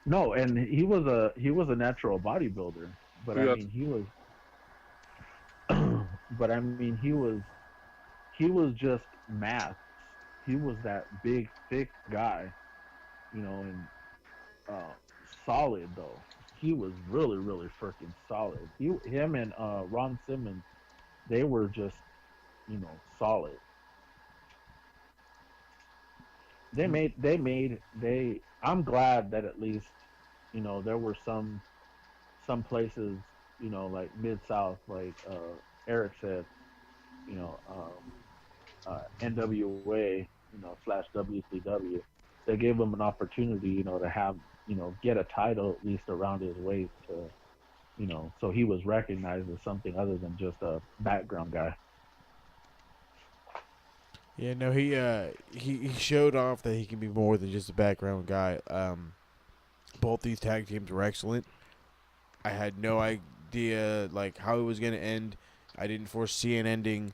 no, and he was a natural bodybuilder, but Yeah. I mean he was, he was just math. He was that big, thick guy, and solid though. He was really, really freaking solid. Him and Ron Simmons, they were just, solid. I'm glad that at least, there were some places, like Mid-South, like Eric said, NWA, / WCW, they gave him an opportunity, to have, get a title at least around his waist to, so he was recognized as something other than just a background guy. Yeah, no, he showed off that he can be more than just a background guy. Both these tag teams were excellent. I had no idea how it was going to end. I didn't foresee an ending.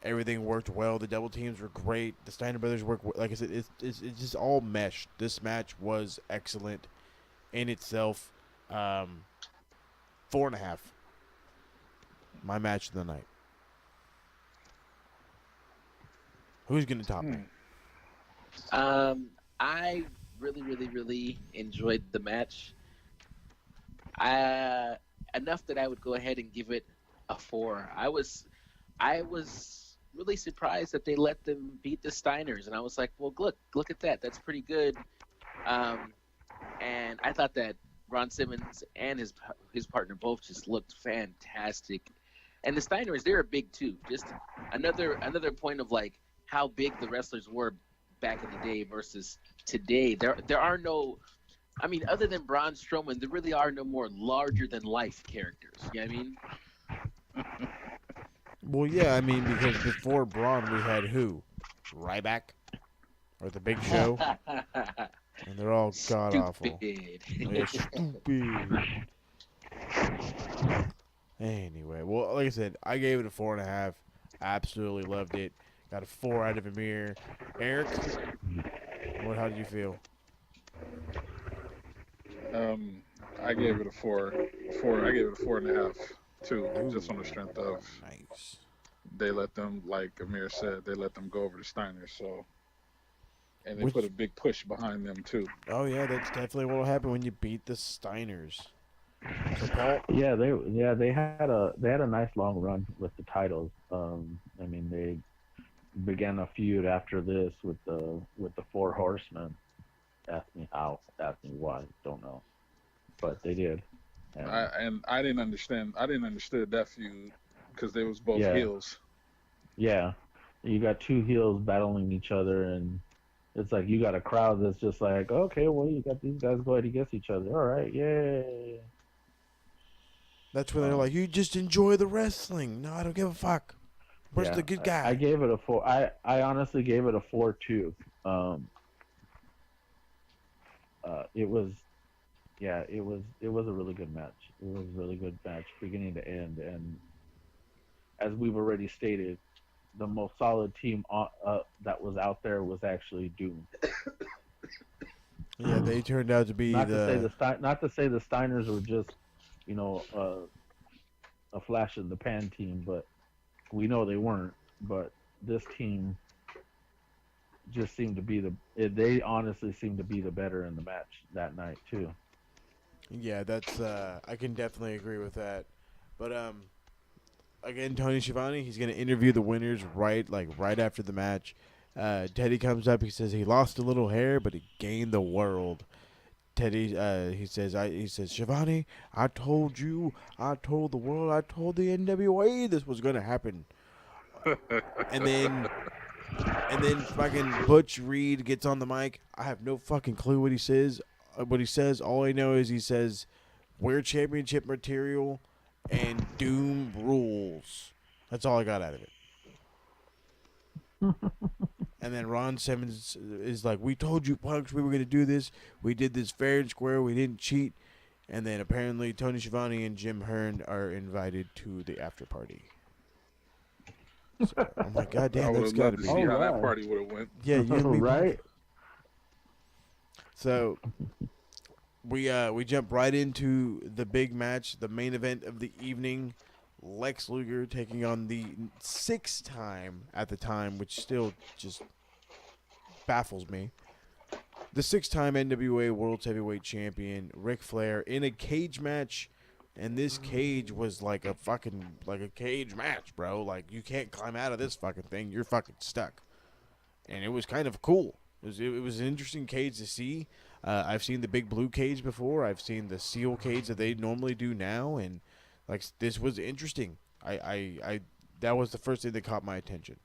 Everything worked well. The double teams were great. The Steiner brothers worked. Like I said, it's just all meshed. This match was excellent in itself. 4.5. My match of the night. Who's gonna top me? I really enjoyed the match. Enough that I would go ahead and give it a 4. I was really surprised that they let them beat the Steiners, and I was like, well, look at that. That's pretty good. And I thought that Ron Simmons and his partner both just looked fantastic. And the Steiners, they were big too. Just another point of like how big the wrestlers were back in the day versus today. There are no, I mean, other than Braun Strowman, there really are no more larger than life characters. You know what I mean? Well, yeah, I mean, because before Braun, we had who? Ryback? Or The Big Show? And they're all god-awful. They're stupid. Anyway, well, like I said, I gave it a 4.5. Absolutely loved it. Got a 4 out of Emir. Eric, how did you feel? I gave it a 4. I gave it a 4.5 too, just on the strength of nice. They let them, like Amir said, they let them go over the Steiners. So, and they put a big push behind them too. Oh yeah, that's definitely what will happen when you beat the Steiners. So Paul? Yeah, they had a nice long run with the titles. I mean, they began a feud after this with the 4 Horsemen. Ask me how, ask me why, don't know, but they did. And I didn't understand. I didn't understand that feud because they was both heels. Yeah, you got 2 heels battling each other, and it's like you got a crowd that's just like, okay, well, you got these guys going against each other. All right, yay. That's when they're like, you just enjoy the wrestling. No, I don't give a fuck. Where's the good guy? I gave it a 4. I honestly gave it a 4 too. It was a really good match. It was a really good match, beginning to end. And as we've already stated, the most solid team that was out there was actually Doom. Yeah, they turned out to be not to say the Steiners were just, a flash in the pan team, but we know they weren't. But this team just seemed to be they honestly seemed to be the better in the match that night too. Yeah, that's I can definitely agree with that. But again, Tony Schiavone, he's gonna interview the winners right after the match. Teddy comes up, he says he lost a little hair, but he gained the world. Teddy, he says, Schiavone, I told you, I told the world, I told the NWA this was gonna happen. And then fucking Butch Reed gets on the mic. I have no fucking clue what he says. All I know is he says, we're championship material and Doom rules. That's all I got out of it. And then Ron Simmons is like, we told you, punks, we were going to do this. We did this fair and square. We didn't cheat. And then apparently Tony Schiavone and Jim Hearn are invited to the after party. So, I'm like, God damn, that's got to be. See how that party would have went. Yeah, you and me right. So we jump right into the big match, the main event of the evening. Lex Luger taking on the 6th time at the time, which still just baffles me. The 6-time NWA World Heavyweight Champion Ric Flair in a cage match, and this cage was like a cage match, bro. Like, you can't climb out of this fucking thing. You're fucking stuck. And it was kind of cool. It was an interesting cage to see. I've seen the big blue cage before. I've seen the steel cage that they normally do now, and this was interesting. I that was the first thing that caught my attention.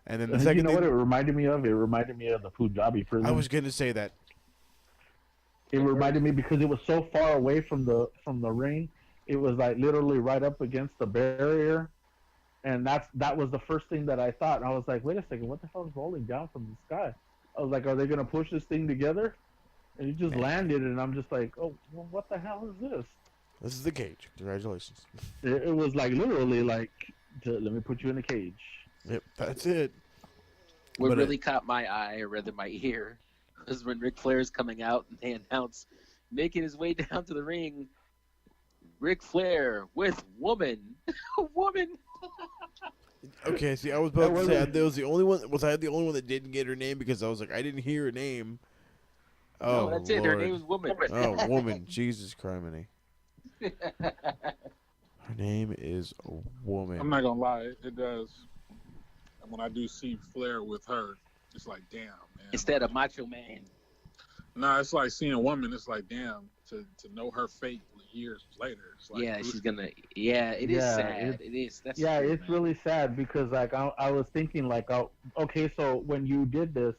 And then the second thing, what it reminded me of? It reminded me of the Punjabi prison. I was going to say that. It reminded me because it was so far away from the ring. It was like literally right up against the barrier. And that was the first thing that I thought. And I was like, wait a second, what the hell is rolling down from the sky? I was like, are they going to push this thing together? And it just landed, and I'm just like, oh, well, what the hell is this? This is the cage. Congratulations. It was like literally like, let me put you in a cage. Yep, that's it. What But really caught my eye, or rather my ear, was when Ric Flair's coming out and they announce, making his way down to the ring, Ric Flair with woman. Woman. okay, see, I was about to say I was the only one. Was I the only one that didn't get her name because I was like, I didn't hear her name. Oh, No, that's it. Her Lord. name is Woman. Oh, woman. Jesus criminy. Her name is a woman. I'm not gonna lie, it does. When I do see Flair with her, it's like, damn, man. Instead of Macho Man. Nah, it's like seeing a woman. It's like, damn, to know her fate years later. It's like, Yeah, she's gonna. Yeah, it is sad. It is. That's yeah, true, it's man. really sad because like I was thinking like, okay, so when you did this,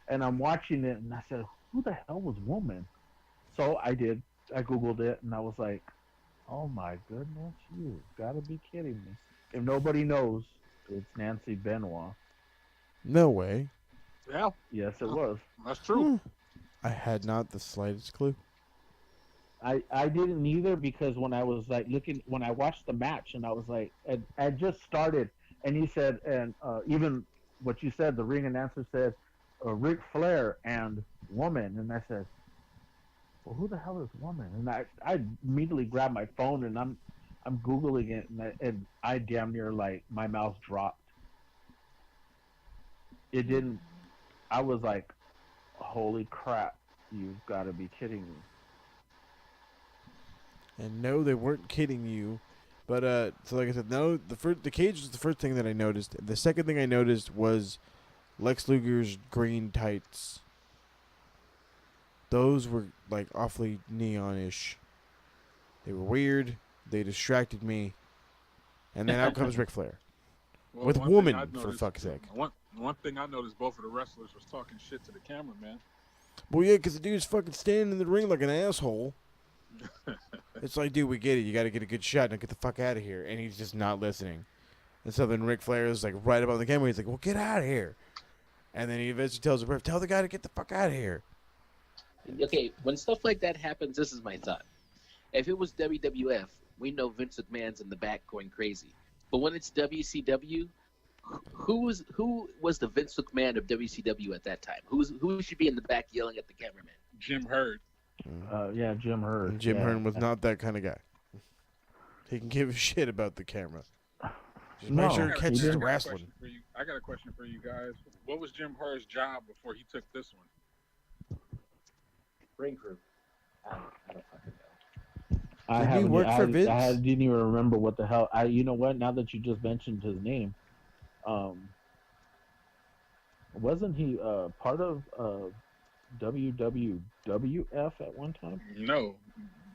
and I'm watching it, and I said, who the hell was woman? So I googled it, and I was like, oh my goodness, you gotta be kidding me! If nobody knows, it's Nancy Benoit. No way. Yeah. Yes, it was. That's true. I had not the slightest clue. I didn't either because when I was like when I watched the match and I was like, I just started, and he said, and even what you said, the ring announcer said, Ric Flair and woman, and I said, well, who the hell is woman? And I immediately grabbed my phone and I'm googling it, and I damn near like my mouth dropped. It didn't. I was like, holy crap! You've got to be kidding me. And no, they weren't kidding you. But so like I said, no, the cage was the first thing that I noticed. The second thing I noticed was Lex Luger's green tights. Those were like awfully neon-ish. They were weird. They distracted me. And then out comes Ric Flair. Well, with one thing woman, I for noticed- fuck's sake. One thing I noticed, both of the wrestlers was talking shit to the cameraman. Well, yeah, because the dude's fucking standing in the ring like an asshole. It's like, dude, we get it. You got to get a good shot. Now get the fuck out of here. And he's just not listening. And so then Ric Flair is like right above the camera. He's like, well, get out of here. And then he eventually tells the ref, tell the guy to get the fuck out of here. Okay, when stuff like that happens, this is my thought. If it was WWF, we know Vince McMahon's in the back going crazy. But when it's WCW, who was the Vince McMahon of WCW at that time? Who should be in the back yelling at the cameraman? Jim Herd. Yeah, Jim Herd. And Jim yeah. Herd was not that kind of guy. He can give a shit about the camera. Just No, make sure it he catches the didn't. wrestling. I got a question for you guys. What was Jim Herd's job before he took this one? Ring crew. I don't fucking know. I Did he work for Vince? I didn't even remember what the hell. You know what? Now that you just mentioned his name, wasn't he part of WWF at one time? No.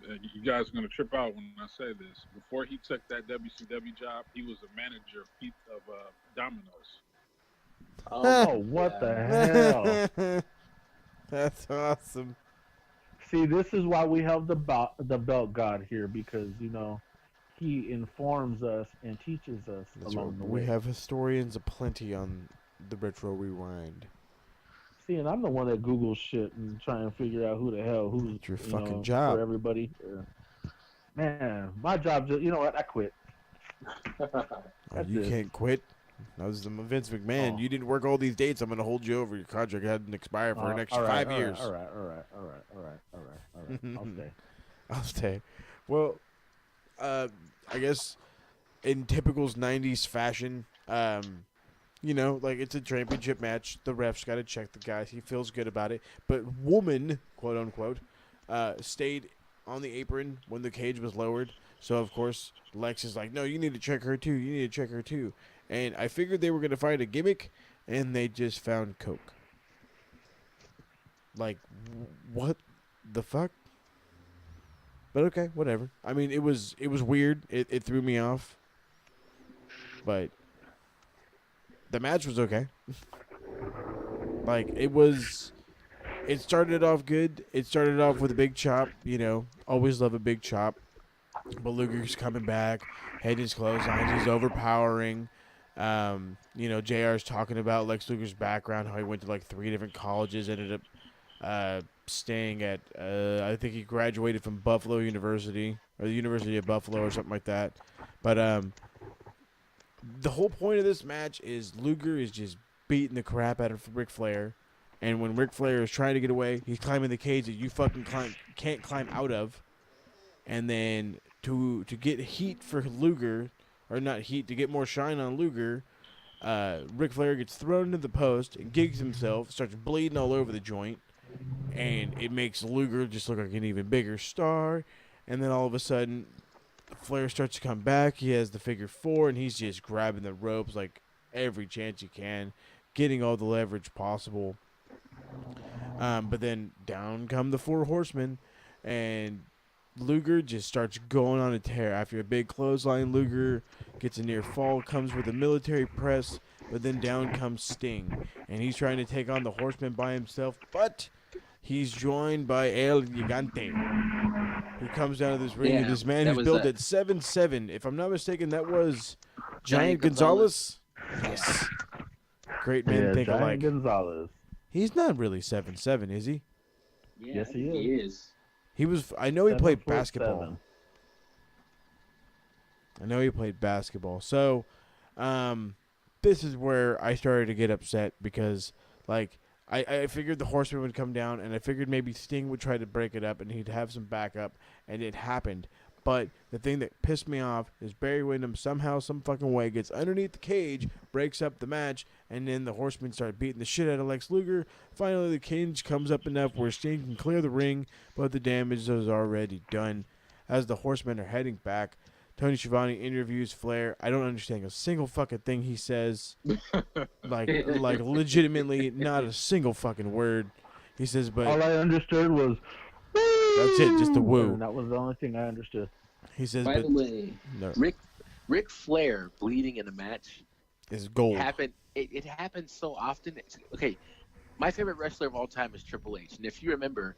You guys are going to trip out when I say this. Before he took that WCW job, he was a manager of Domino's. Oh, what the hell? That's awesome. See, this is why we have the belt god here, because he informs us and teaches us That's along right. the We way. have historians aplenty on the Retro Rewind. See, and I'm the one that Googles shit and try and figure out who's It's your fucking job. for everybody. Man, my job just, you know what? I quit. That's You it. can't quit. I was Vince McMahon. Oh. You didn't work all these dates. I'm going to hold you over. Your contract hadn't expired for an extra 5 years. All right. I'll stay. I'll stay. Well, I guess in typical 90s fashion, like it's a championship match. The ref's got to check the guy. He feels good about it. But woman, quote unquote, stayed on the apron when the cage was lowered. So, of course, Lex is like, no, you need to check her too. You need to check her too. And I figured they were going to find a gimmick, and they just found Coke. Like, what the fuck? But okay, whatever. I mean, it was weird. It threw me off. But the match was okay. Like, it started off good. It started off with a big chop, always love a big chop. But Luger's coming back, head is clotheslines, he's overpowering. JR's talking about Lex Luger's background, how he went to like 3 different colleges, ended up staying at, I think he graduated from Buffalo University, or the University of Buffalo or something like that. But the whole point of this match is Luger is just beating the crap out of Ric Flair. And when Ric Flair is trying to get away, he's climbing the cage that you fucking can't climb out of. And then to get heat for Luger, or not heat, to get more shine on Luger, Ric Flair gets thrown into the post and gigs himself, starts bleeding all over the joint. And it makes Luger just look like an even bigger star. And then all of a sudden, Flair starts to come back. He has the figure 4, and he's just grabbing the ropes like every chance he can, getting all the leverage possible. But then down come the 4 horsemen, and Luger just starts going on a tear. After a big clothesline, Luger gets a near fall, comes with a military press, but then down comes Sting. And he's trying to take on the horsemen by himself, but he's joined by El Gigante, who comes down to this ring, and this man who's built at 7'7". If I'm not mistaken, that was Giant Gonzalez. Yes. Great men think alike. Giant Gonzalez. He's not really 7'7", is he? Yeah, Yes, he is. He was. I know he played 7'7". basketball. I know he played basketball. So, this is where I started to get upset because, like, I figured the Horseman would come down, and I figured maybe Sting would try to break it up, and he'd have some backup, and it happened. But the thing that pissed me off is Barry Windham somehow, some fucking way, gets underneath the cage, breaks up the match, and then the Horsemen start beating the shit out of Lex Luger. Finally, the cage comes up enough where Sting can clear the ring, but the damage is already done. As the Horsemen are heading back, Tony Schiavone interviews Flair. I don't understand a single fucking thing he says. like legitimately, not a single fucking word. He says, but all I understood was, that's it, just the woo. And that was the only thing I understood. He says, By the way, no. Ric Flair bleeding in a match is gold. It happens so often. Okay, my favorite wrestler of all time is Triple H, and if you remember,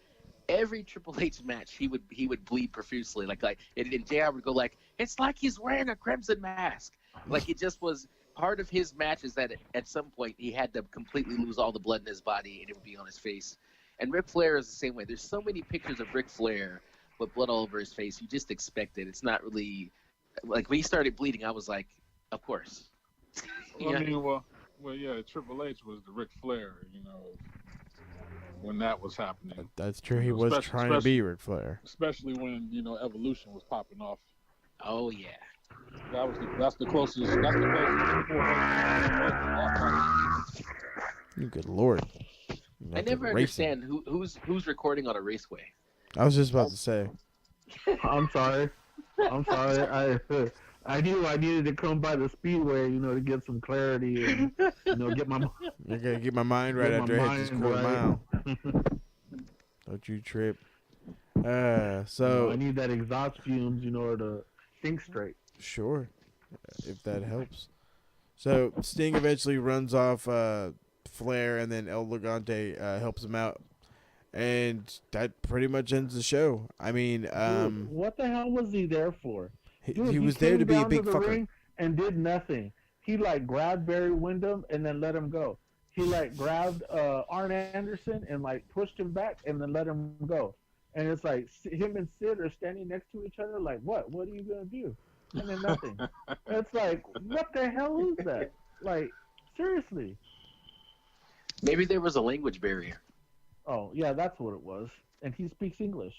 every Triple H match he would bleed profusely. And JR would go like, "It's like he's wearing a crimson mask." Like, it just was part of his matches that at some point he had to completely lose all the blood in his body and it would be on his face. And Ric Flair is the same way. There's so many pictures of Ric Flair with blood all over his face. You just expect it. It's not really like when he started bleeding. I was like, of course. Well, I mean, well, yeah. Triple H was the Ric Flair, when that was happening. That's true. He was trying to be Ric Flair, especially when Evolution was popping off. Oh yeah. That's the closest. That's the closest. Good lord. I never understand who's recording on a raceway. I was just about to say. I'm sorry. I knew I needed to come by the speedway, to get some clarity and get my. You're gonna get my mind right after I hit this quarter mile. Don't you trip. So I need that exhaust fumes, to think straight. Sure, if that helps. So Sting eventually runs off Flair, and then El Gigante helps him out, and that pretty much ends the show. I mean, Dude, what the hell was he there for? Dude, he was there to be a big fucker and did nothing. He grabbed Barry Windham and then let him go. He grabbed Arn Anderson and pushed him back and then let him go. And it's like him and Sid are standing next to each other. Like, what? What are you gonna do? And then nothing. It's like, what the hell is that? Like, seriously. Maybe there was a language barrier. Oh yeah, that's what it was. And he speaks English.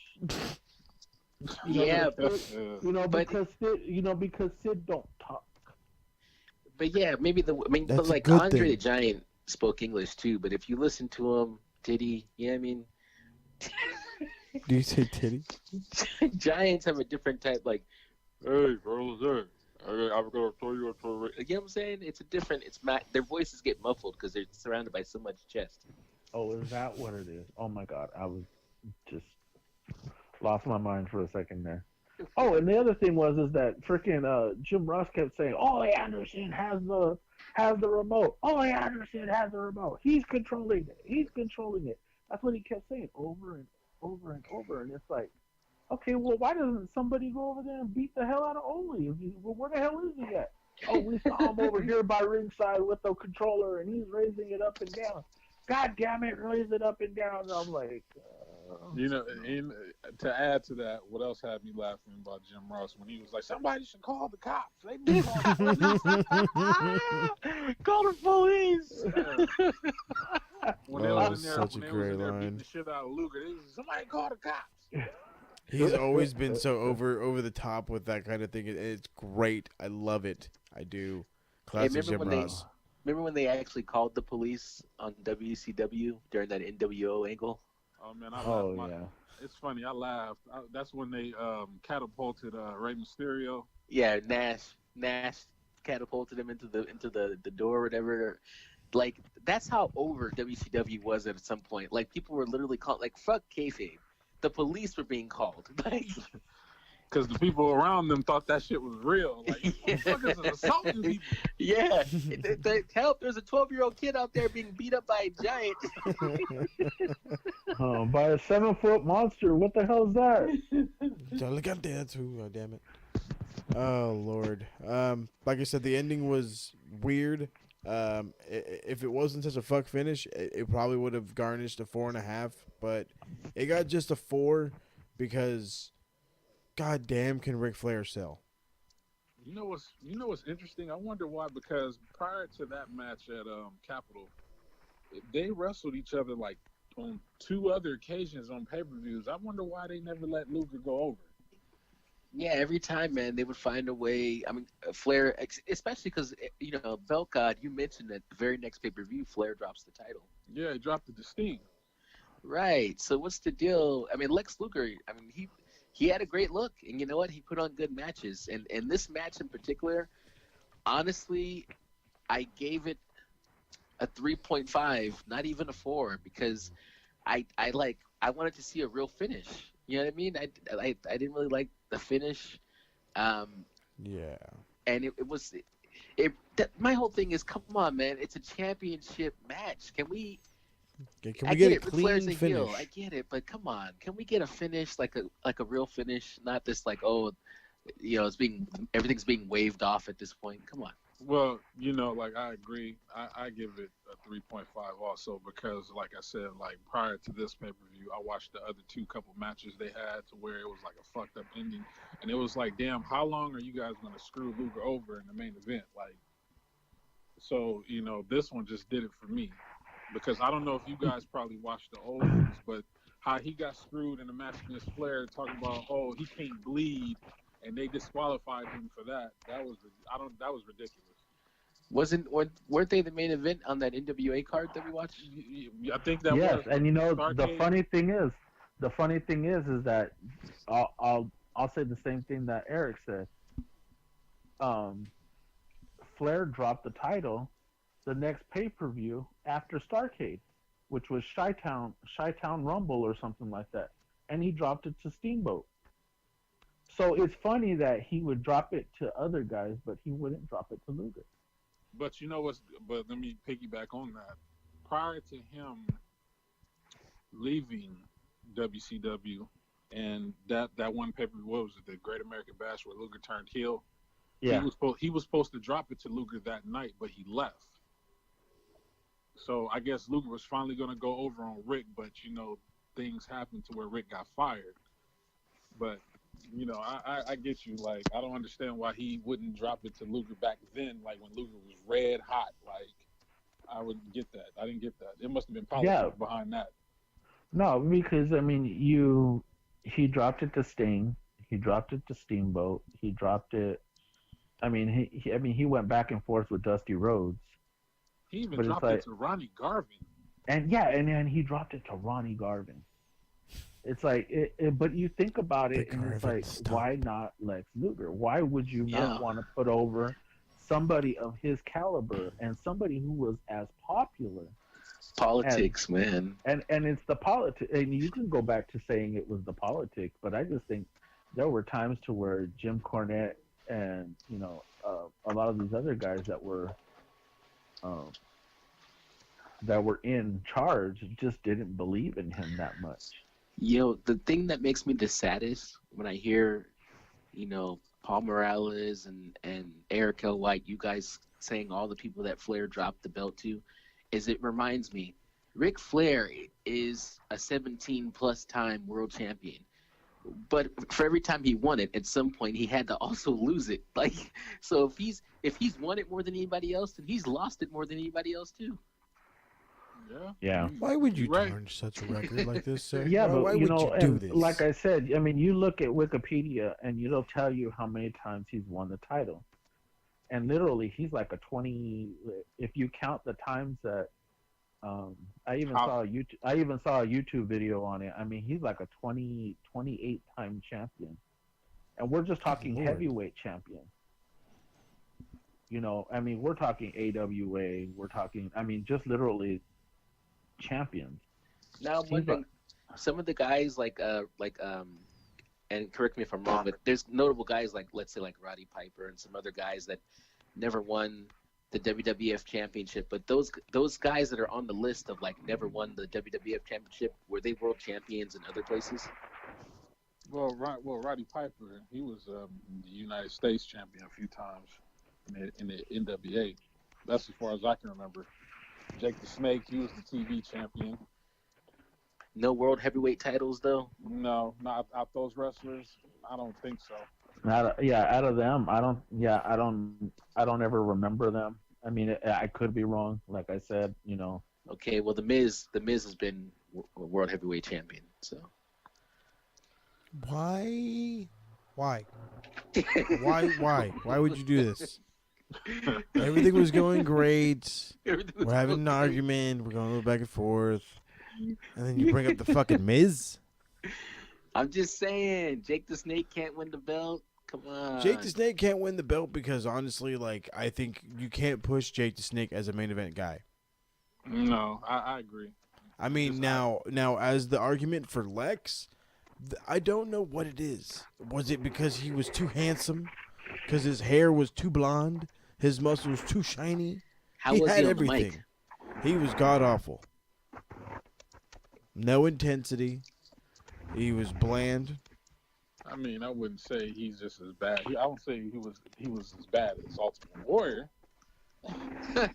Because Sid don't talk. But yeah, maybe That's but Andre the Giant spoke English too. But if you listen to him, did he? Yeah, I mean. Do you say titty? Giants have a different type, hey, bro, I'm gonna throw you a throw. You know what I'm saying? It's a different. Their voices get muffled because they're surrounded by so much chest. Oh, is that what it is? Oh my God, I was just lost my mind for a second there. Oh, and the other thing was that freaking Jim Ross kept saying, "Ole Anderson has the remote. Ole Anderson has the remote. He's controlling it. He's controlling it." That's what he kept saying over and over and over. And it's like, okay, well, why doesn't somebody go over there and beat the hell out of Ole? Well, where the hell is he at? Oh, we saw him over here by ringside with the controller, and he's raising it up and down. God damn it, raise it up and down. And I'm like, You know, and to add to that, what else had me laughing about Jim Ross when he was like, "Somebody should call the cops. They need to call the police. Call the police." When they was in there, such when a they was great in there beating line. the shit out of Luger, they was like, "Somebody call the cops." He's always been so over the top with that kind of thing. It's great. I love it. I do. Classic Jim Ross. Remember when they actually called the police on WCW during that NWO angle? Oh man, I laughed. It's funny. I laughed. That's when they catapulted Rey Mysterio. Yeah, Nash catapulted him into the door or whatever. Like, that's how over WCW was at some point. Like, people were literally called, like, fuck kayfabe. The police were being called. Like, because the people around them thought that shit was real. Like, motherfuckers is assaulting people. Yeah. Help, there's a 12-year-old kid out there being beat up by a giant. By a 7-foot monster. What the hell is that? Don't look out there too, oh, damn it. Oh, Lord. Like I said, the ending was weird. If it wasn't such a fuck finish, it probably would have garnished a 4.5, but it got just a 4 because god damn can Ric Flair sell. You know what's interesting? I wonder why, because prior to that match at Capitol, they wrestled each other like on 2 other occasions on pay-per-views. I wonder why they never let Luger go over. Yeah, every time, man, they would find a way. I mean, Flair, especially because, you know, Belt God, you mentioned that the very next pay-per-view, Flair drops the title. Yeah, he dropped it to Sting. Right. So what's the deal? I mean, Lex Luger, I mean, he had a great look, and you know what? He put on good matches. And this match in particular, honestly, I gave it a 3.5, not even a 4, because I wanted to see a real finish. You know what I mean? I didn't really like the finish. Yeah. And my whole thing is, come on, man, it's a championship match. Can we get a clean finish? finish? I get it, but come on, can we get a finish like a real finish, not this like, oh, you know, everything's being waved off at this point. Come on. Well, you know, like, I agree. I give it a 3.5 also because, like I said, like, prior to this pay-per-view, I watched the other 2 couple matches they had to where it was like a fucked up ending. And it was like, damn, how long are you guys going to screw Luger over in the main event? Like, so, you know, this one just did it for me. Because I don't know if you guys probably watched the old ones, but how he got screwed in the match against Flair, talking about, oh, he can't bleed, and they disqualified him for that. That was ridiculous. Weren't they the main event on that NWA card that we watched? I think that was. Yes, and you know Starcade. the funny thing is that I'll say the same thing that Eric said. Flair dropped the title the next pay-per-view after Starcade, which was Chi-Town Rumble or something like that, and he dropped it to Steamboat. So it's funny that he would drop it to other guys, but he wouldn't drop it to Luger. But you know what's? But let me piggyback on that. Prior to him leaving WCW, and that one pay-per-view, what was it, the Great American Bash, where Luger turned heel? Yeah. He was supposed to drop it to Luger that night, but he left. So I guess Luger was finally going to go over on Rick, but you know, things happened to where Rick got fired. But you know, I get you. Like, I don't understand why he wouldn't drop it to Luger back then, like when Luger was red hot. Like, I wouldn't get that. I didn't get that. It must have been politics behind that. No, because I mean, he dropped it to Sting, he dropped it to Steamboat, he dropped it. I mean, he went back and forth with Dusty Rhodes. He even dropped it to Ronnie Garvin. And then he dropped it to Ronnie Garvin. It's like, but you think about it, and it's like, why not Lex Luger? Why would you not want to put over somebody of his caliber and somebody who was as popular? Politics, man. And it's the politics. And you can go back to saying it was the politics, but I just think there were times to where Jim Cornette and, you know, a lot of these other guys that were in charge just didn't believe in him that much. You know, the thing that makes me the saddest when I hear, you know, Paul Morales and Eric L. White, you guys saying all the people that Flair dropped the belt to, is it reminds me, Ric Flair is a 17+ time world champion. But for every time he won it, at some point he had to also lose it. Like, so if he's won it more than anybody else, then he's lost it more than anybody else too. Yeah. Why would you tarnish such a record like this, sir? Yeah, why, but why you would know, you do and this? like I said, I mean, you look at Wikipedia and it'll tell you how many times he's won the title, and literally he's like a 20. If you count the times that, I even saw a YouTube video on it. I mean, he's like a 28 time champion, and we're just talking Lord. heavyweight champion. You know, I mean, we're talking AWA. We're talking, I mean, just literally champions. Now I'm wondering, some of the guys and correct me if I'm wrong, but there's notable guys like, let's say, like Roddy Piper and some other guys that never won the WWF Championship. But those guys that are on the list of like never won the WWF Championship, were they world champions in other places? Well, Roddy Piper, he was the United States champion a few times in the NWA. That's as far as I can remember. Jake the Snake, he was the TV champion. No world heavyweight titles though. No, not out those wrestlers. I don't think so. Out of them, I don't ever remember them. I mean, I could be wrong. Like I said, you know. Okay, well, the Miz has been world heavyweight champion. So why why would you do this? Everything was going great. We're having an argument. We're going a little back and forth. And then you bring up the fucking Miz? I'm just saying, Jake the Snake can't win the belt. Come on. Jake the Snake can't win the belt because, honestly, like, I think you can't push Jake the Snake as a main event guy. No, I agree. I mean, now, as the argument for Lex, I don't know what it is. Was it because he was too handsome? Because his hair was too blonde? His muscles too shiny? How was had he on everything. the mic? He was god-awful. No intensity. He was bland. I mean, I wouldn't say he's just as bad. I don't say he was as bad as Ultimate Warrior.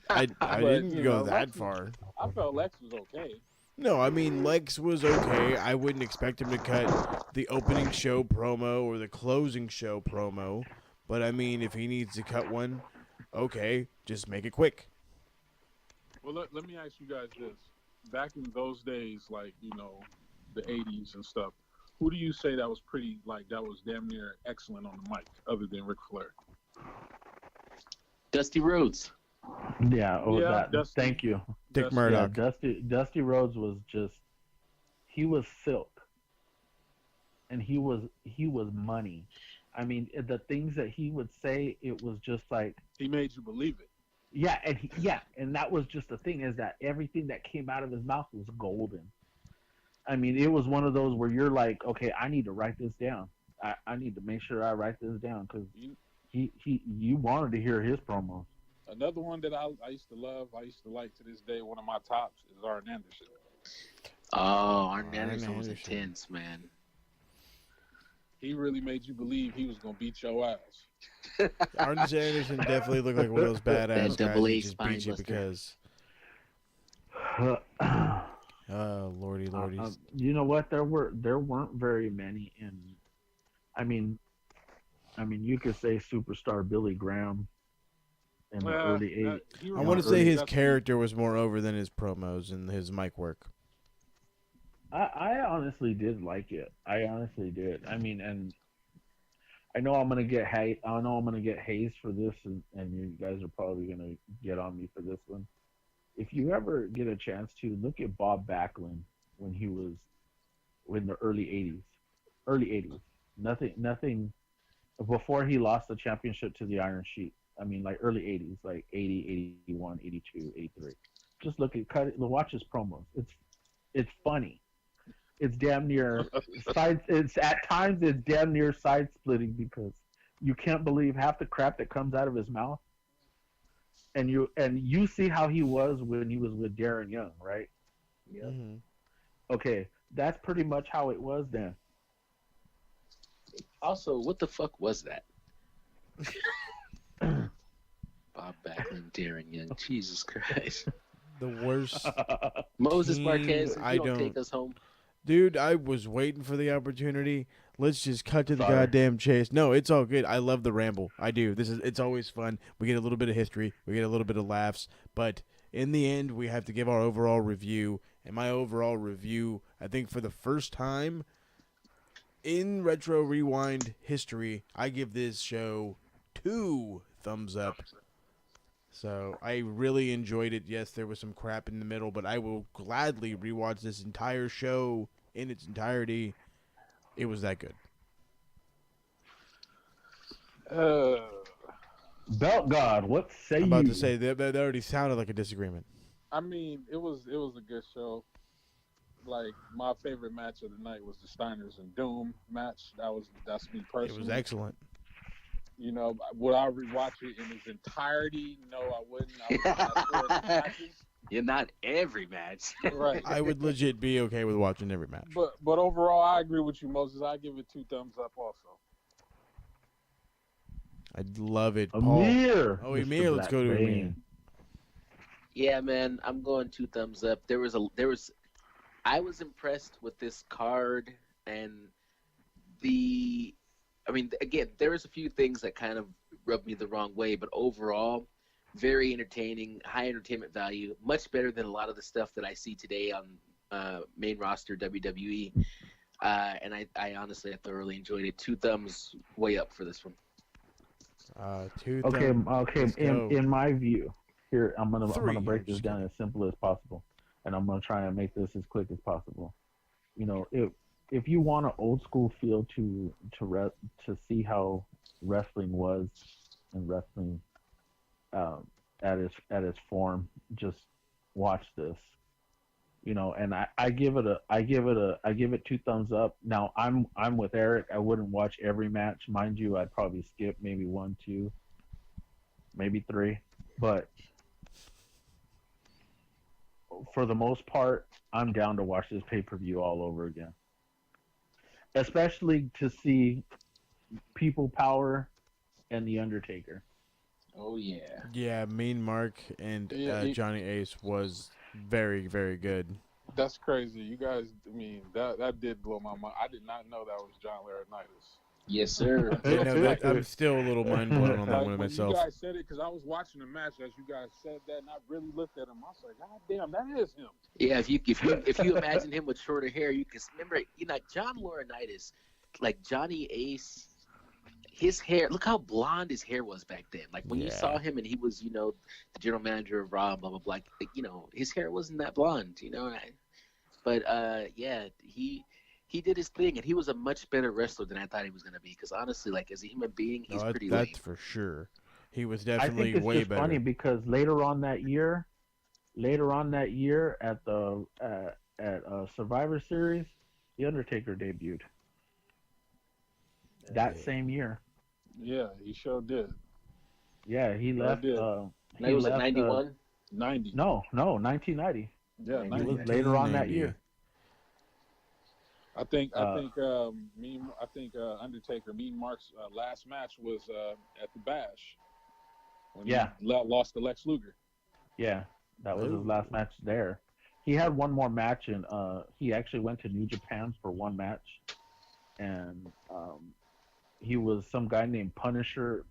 I didn't go that Lex far. I felt Lex was okay. No, I mean, Lex was okay. I wouldn't expect him to cut the opening show promo or the closing show promo. But, I mean, if he needs to cut one, okay, just make it quick. Well, let me ask you guys this. Back in those days, like, you know, the 80s and stuff, who do you say that was that was damn near excellent on the mic other than Ric Flair? Dusty Rhodes. Yeah, thank you. Dick Murdoch. Yeah, Dusty Rhodes was just, he was silk. And he was money. I mean, the things that he would say, it was just like, he made you believe it. Yeah, and that was just the thing, is that everything that came out of his mouth was golden. I mean, it was one of those where you're like, okay, I need to write this down. I need to make sure I write this down, because you wanted to hear his promos. Another one that I used to love, I used to like to this day, one of my tops is Arn Anderson. Oh, Arn Anderson was intense, man. He really made you believe he was going to beat your ass. Arn Anderson definitely looked like one of those badass guys who just beat you because... lordy. You know what? There weren't very many in. I mean, you could say superstar Billy Graham in the early 80s. I want to say his character was more over than his promos and his mic work. I honestly did like it. I honestly did. I mean, and I know I'm gonna get hate. I know I'm gonna get hazed for this, and you guys are probably gonna get on me for this one. If you ever get a chance to look at Bob Backlund when he was in the early 80s, nothing before he lost the championship to the Iron Sheik. I mean, like early 80s, like 80, 81, 82, 83. Just look at watch his promos. It's funny. It's damn near side. It's at times it's damn near side splitting, because you can't believe half the crap that comes out of his mouth. And you see how he was when he was with Darren Young, right? Yeah. Mm-hmm. Okay, that's pretty much how it was then. Also, what the fuck was that? Bob Backlund, Darren Young. Jesus Christ. The worst. Moses team, Marquez, if I you don't don't. take us home. Dude, I was waiting for the opportunity. Let's just cut to the Sorry. goddamn chase. No, it's all good. I love the ramble. I do. It's always fun. We get a little bit of history. We get a little bit of laughs. But in the end, we have to give our overall review. And my overall review, I think for the first time in Retro Rewind history, I give this show 2 thumbs up. So I really enjoyed it. Yes, there was some crap in the middle, but I will gladly rewatch this entire show in its entirety. It was that good. Belt God, what say I'm about you? to say that already sounded like a disagreement. I mean, it was a good show. Like, my favorite match of the night was the Steiners and Doom match. That's me personally. It was excellent. You know, would I rewatch it in its entirety? No, I wouldn't. I would fast forward the matches. Yeah, not every match. Right. I would legit be okay with watching every match. But overall, I agree with you, Moses. I give it 2 thumbs up also. I love it, Paul. Emir. Oh, Emir, let's go to Emir. Yeah, man, I'm going 2 thumbs up. I was impressed with this card, and again, there was a few things that kind of rubbed me the wrong way, but overall, very entertaining, high entertainment value, much better than a lot of the stuff that I see today on main roster WWE. And I honestly, I thoroughly enjoyed it. 2 thumbs way up for this one. 2 Okay, thumbs. okay. In my view, here I'm gonna 3, break this down as simple as possible, and I'm gonna try and make this as quick as possible. You know, if you want an old school feel to see how wrestling was and wrestling at its form, just watch this. You know, and I give it 2 thumbs up. Now I'm with Eric. I wouldn't watch every match, mind you. I'd probably skip maybe 1, 2, maybe 3, but for the most part, I'm down to watch this pay-per-view all over again. Especially to see People Power and The Undertaker. Oh, yeah. Yeah, Mean Mark and Johnny Ace was very, very good. That's crazy. You guys, I mean, that did blow my mind. I did not know that was John Laurinaitis. Yes, sir. I'm still a little mind blown on that one myself. You guys said it because I was watching the match as you guys said that, and I really looked at him. I was like, God damn, that is him. Yeah, if you imagine him with shorter hair, you can remember. You know, John Laurinaitis, like Johnny Ace. His hair, look how blonde his hair was back then. Like when you saw him and he was, you know, the general manager of Raw, blah, blah, blah. Like, you know, his hair wasn't that blonde, you know. But he did his thing, and he was a much better wrestler than I thought he was going to be. Because honestly, like as a human being, he's pretty lame. That's for sure. He was I definitely think it's way just better. funny because later on that year at the Survivor Series, The Undertaker debuted. That same year. Yeah, he sure did. Yeah, he left. He was at 91? 90. No, 1990. Yeah, It was later on that year. I think Undertaker, Mean Mark's last match was at the Bash. When he lost to Lex Luger. Yeah, that was his last match there. He had one more match, and he actually went to New Japan for one match, and he was some guy named Punisher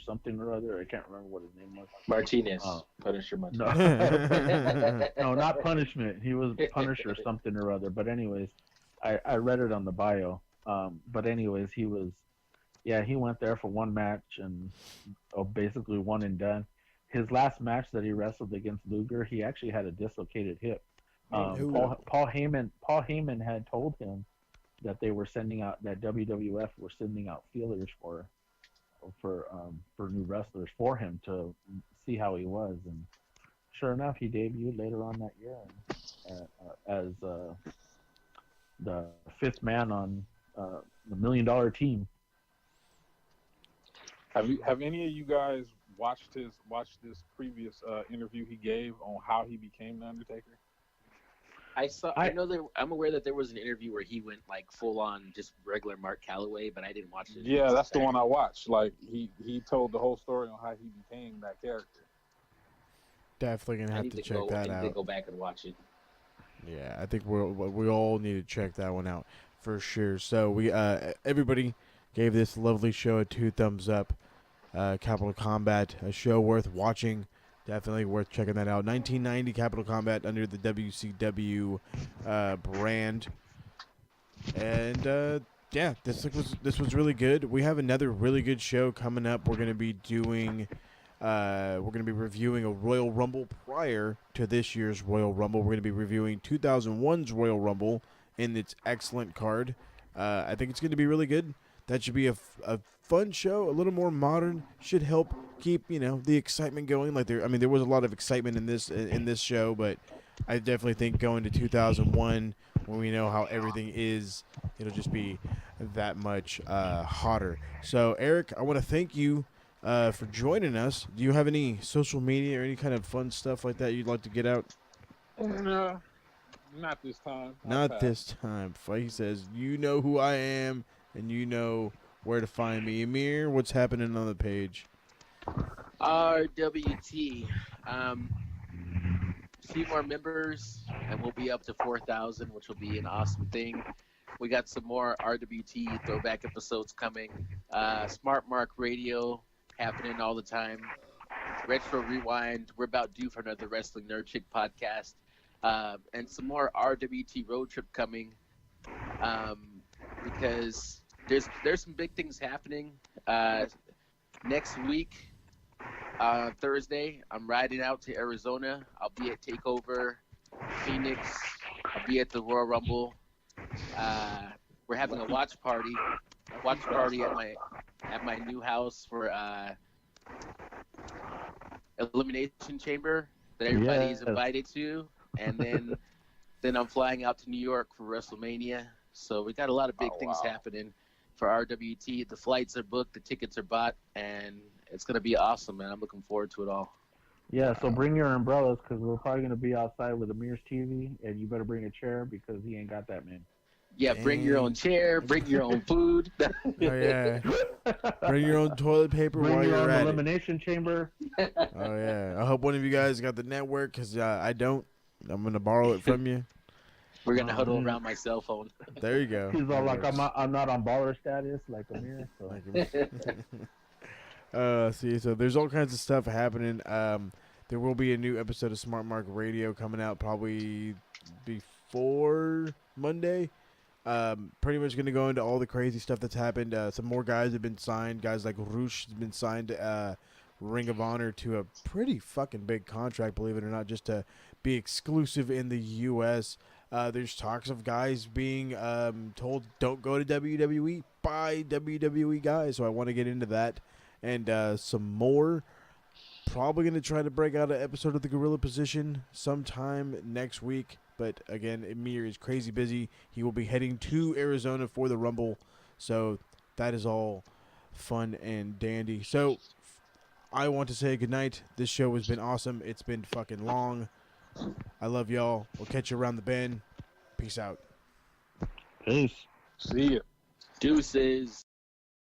something or other. I can't remember what his name was. Martinez. Punisher Martinez. No, not Punishment. He was Punisher something or other. But anyways, I read it on the bio. But anyways, he went there for one match and basically one and done. His last match that he wrestled against Luger, he actually had a dislocated hip. Paul Heyman had told him that they were sending out, that WWF were sending out feelers for new wrestlers for him to see how he was, and sure enough, he debuted later on that year as the 5th man on the $1 Million Team. Have any of you guys watched this previous interview he gave on how he became the Undertaker? I'm aware that there was an interview where he went like full on just regular Mark Calloway, but I didn't watch it. Yeah, that's the one I watched. Like he told the whole story on how he became that character. Definitely gonna have to check that I need to out. go back and watch it. Yeah, I think we all need to check that one out for sure. So we everybody gave this lovely show a 2 thumbs up. Capital Combat, a show worth watching. Definitely worth checking that out. 1990 Capital Combat under the WCW brand. And yeah, this was really good. We have another really good show coming up. We're gonna be doing. We're going to be reviewing a Royal Rumble prior to this year's Royal Rumble. We're going to be reviewing 2001's Royal Rumble in its excellent card. I think it's going to be really good. That should be a fun show, a little more modern. Should help keep the excitement going. There was a lot of excitement in this show, but I definitely think going to 2001 when we know how everything is, it'll just be that much hotter. So Eric, I want to thank you for joining us. Do you have any social media or any kind of fun stuff like that you'd like to get out? No, not this time. Not this time. He says, you know who I am, and you know where to find me. Emir, what's happening on the page? RWT. A few more members, and we'll be up to 4,000, which will be an awesome thing. We got some more RWT throwback episodes coming. Smart Mark Radio happening all the time. Retro Rewind. We're about due for another Wrestling Nerd Chick podcast. And some more RWT road trip coming. Because there's some big things happening. Next week, Thursday, I'm riding out to Arizona. I'll be at TakeOver Phoenix. I'll be at the Royal Rumble. We're having a watch party at my new house for Elimination Chamber that everybody's invited to, and then I'm flying out to New York for WrestleMania. So we got a lot of big things happening for RWT. The flights are booked, the tickets are bought, and it's gonna be awesome, man. I'm looking forward to it all. Yeah, so bring your umbrellas because we're probably going to be outside with Amir's TV, and you better bring a chair because he ain't got that many. Yeah, bring your own chair, bring your own food. Oh, yeah. Bring your own toilet paper Bring while your you're own at elimination chamber. it. Oh, yeah. I hope one of you guys got the network because I don't. I'm going to borrow it from you. We're going to huddle around my cell phone. There you go. He's all like, I'm not on baller status like Amir. So. So there's all kinds of stuff happening. There will be a new episode of Smart Mark Radio coming out probably before Monday. Pretty much going to go into all the crazy stuff that's happened. Some more guys have been signed. Guys like Roosh has been signed to Ring of Honor to a pretty fucking big contract, believe it or not, just to be exclusive in the U.S. There's talks of guys being told don't go to WWE by WWE guys, so I want to get into that. And some more. Probably going to try to break out an episode of the Gorilla Position sometime next week. But again, Emir is crazy busy. He will be heading to Arizona for the Rumble. So that is all fun and dandy. So I want to say goodnight. This show has been awesome. It's been fucking long. I love y'all. We'll catch you around the bend. Peace out. Peace. See ya. Deuces.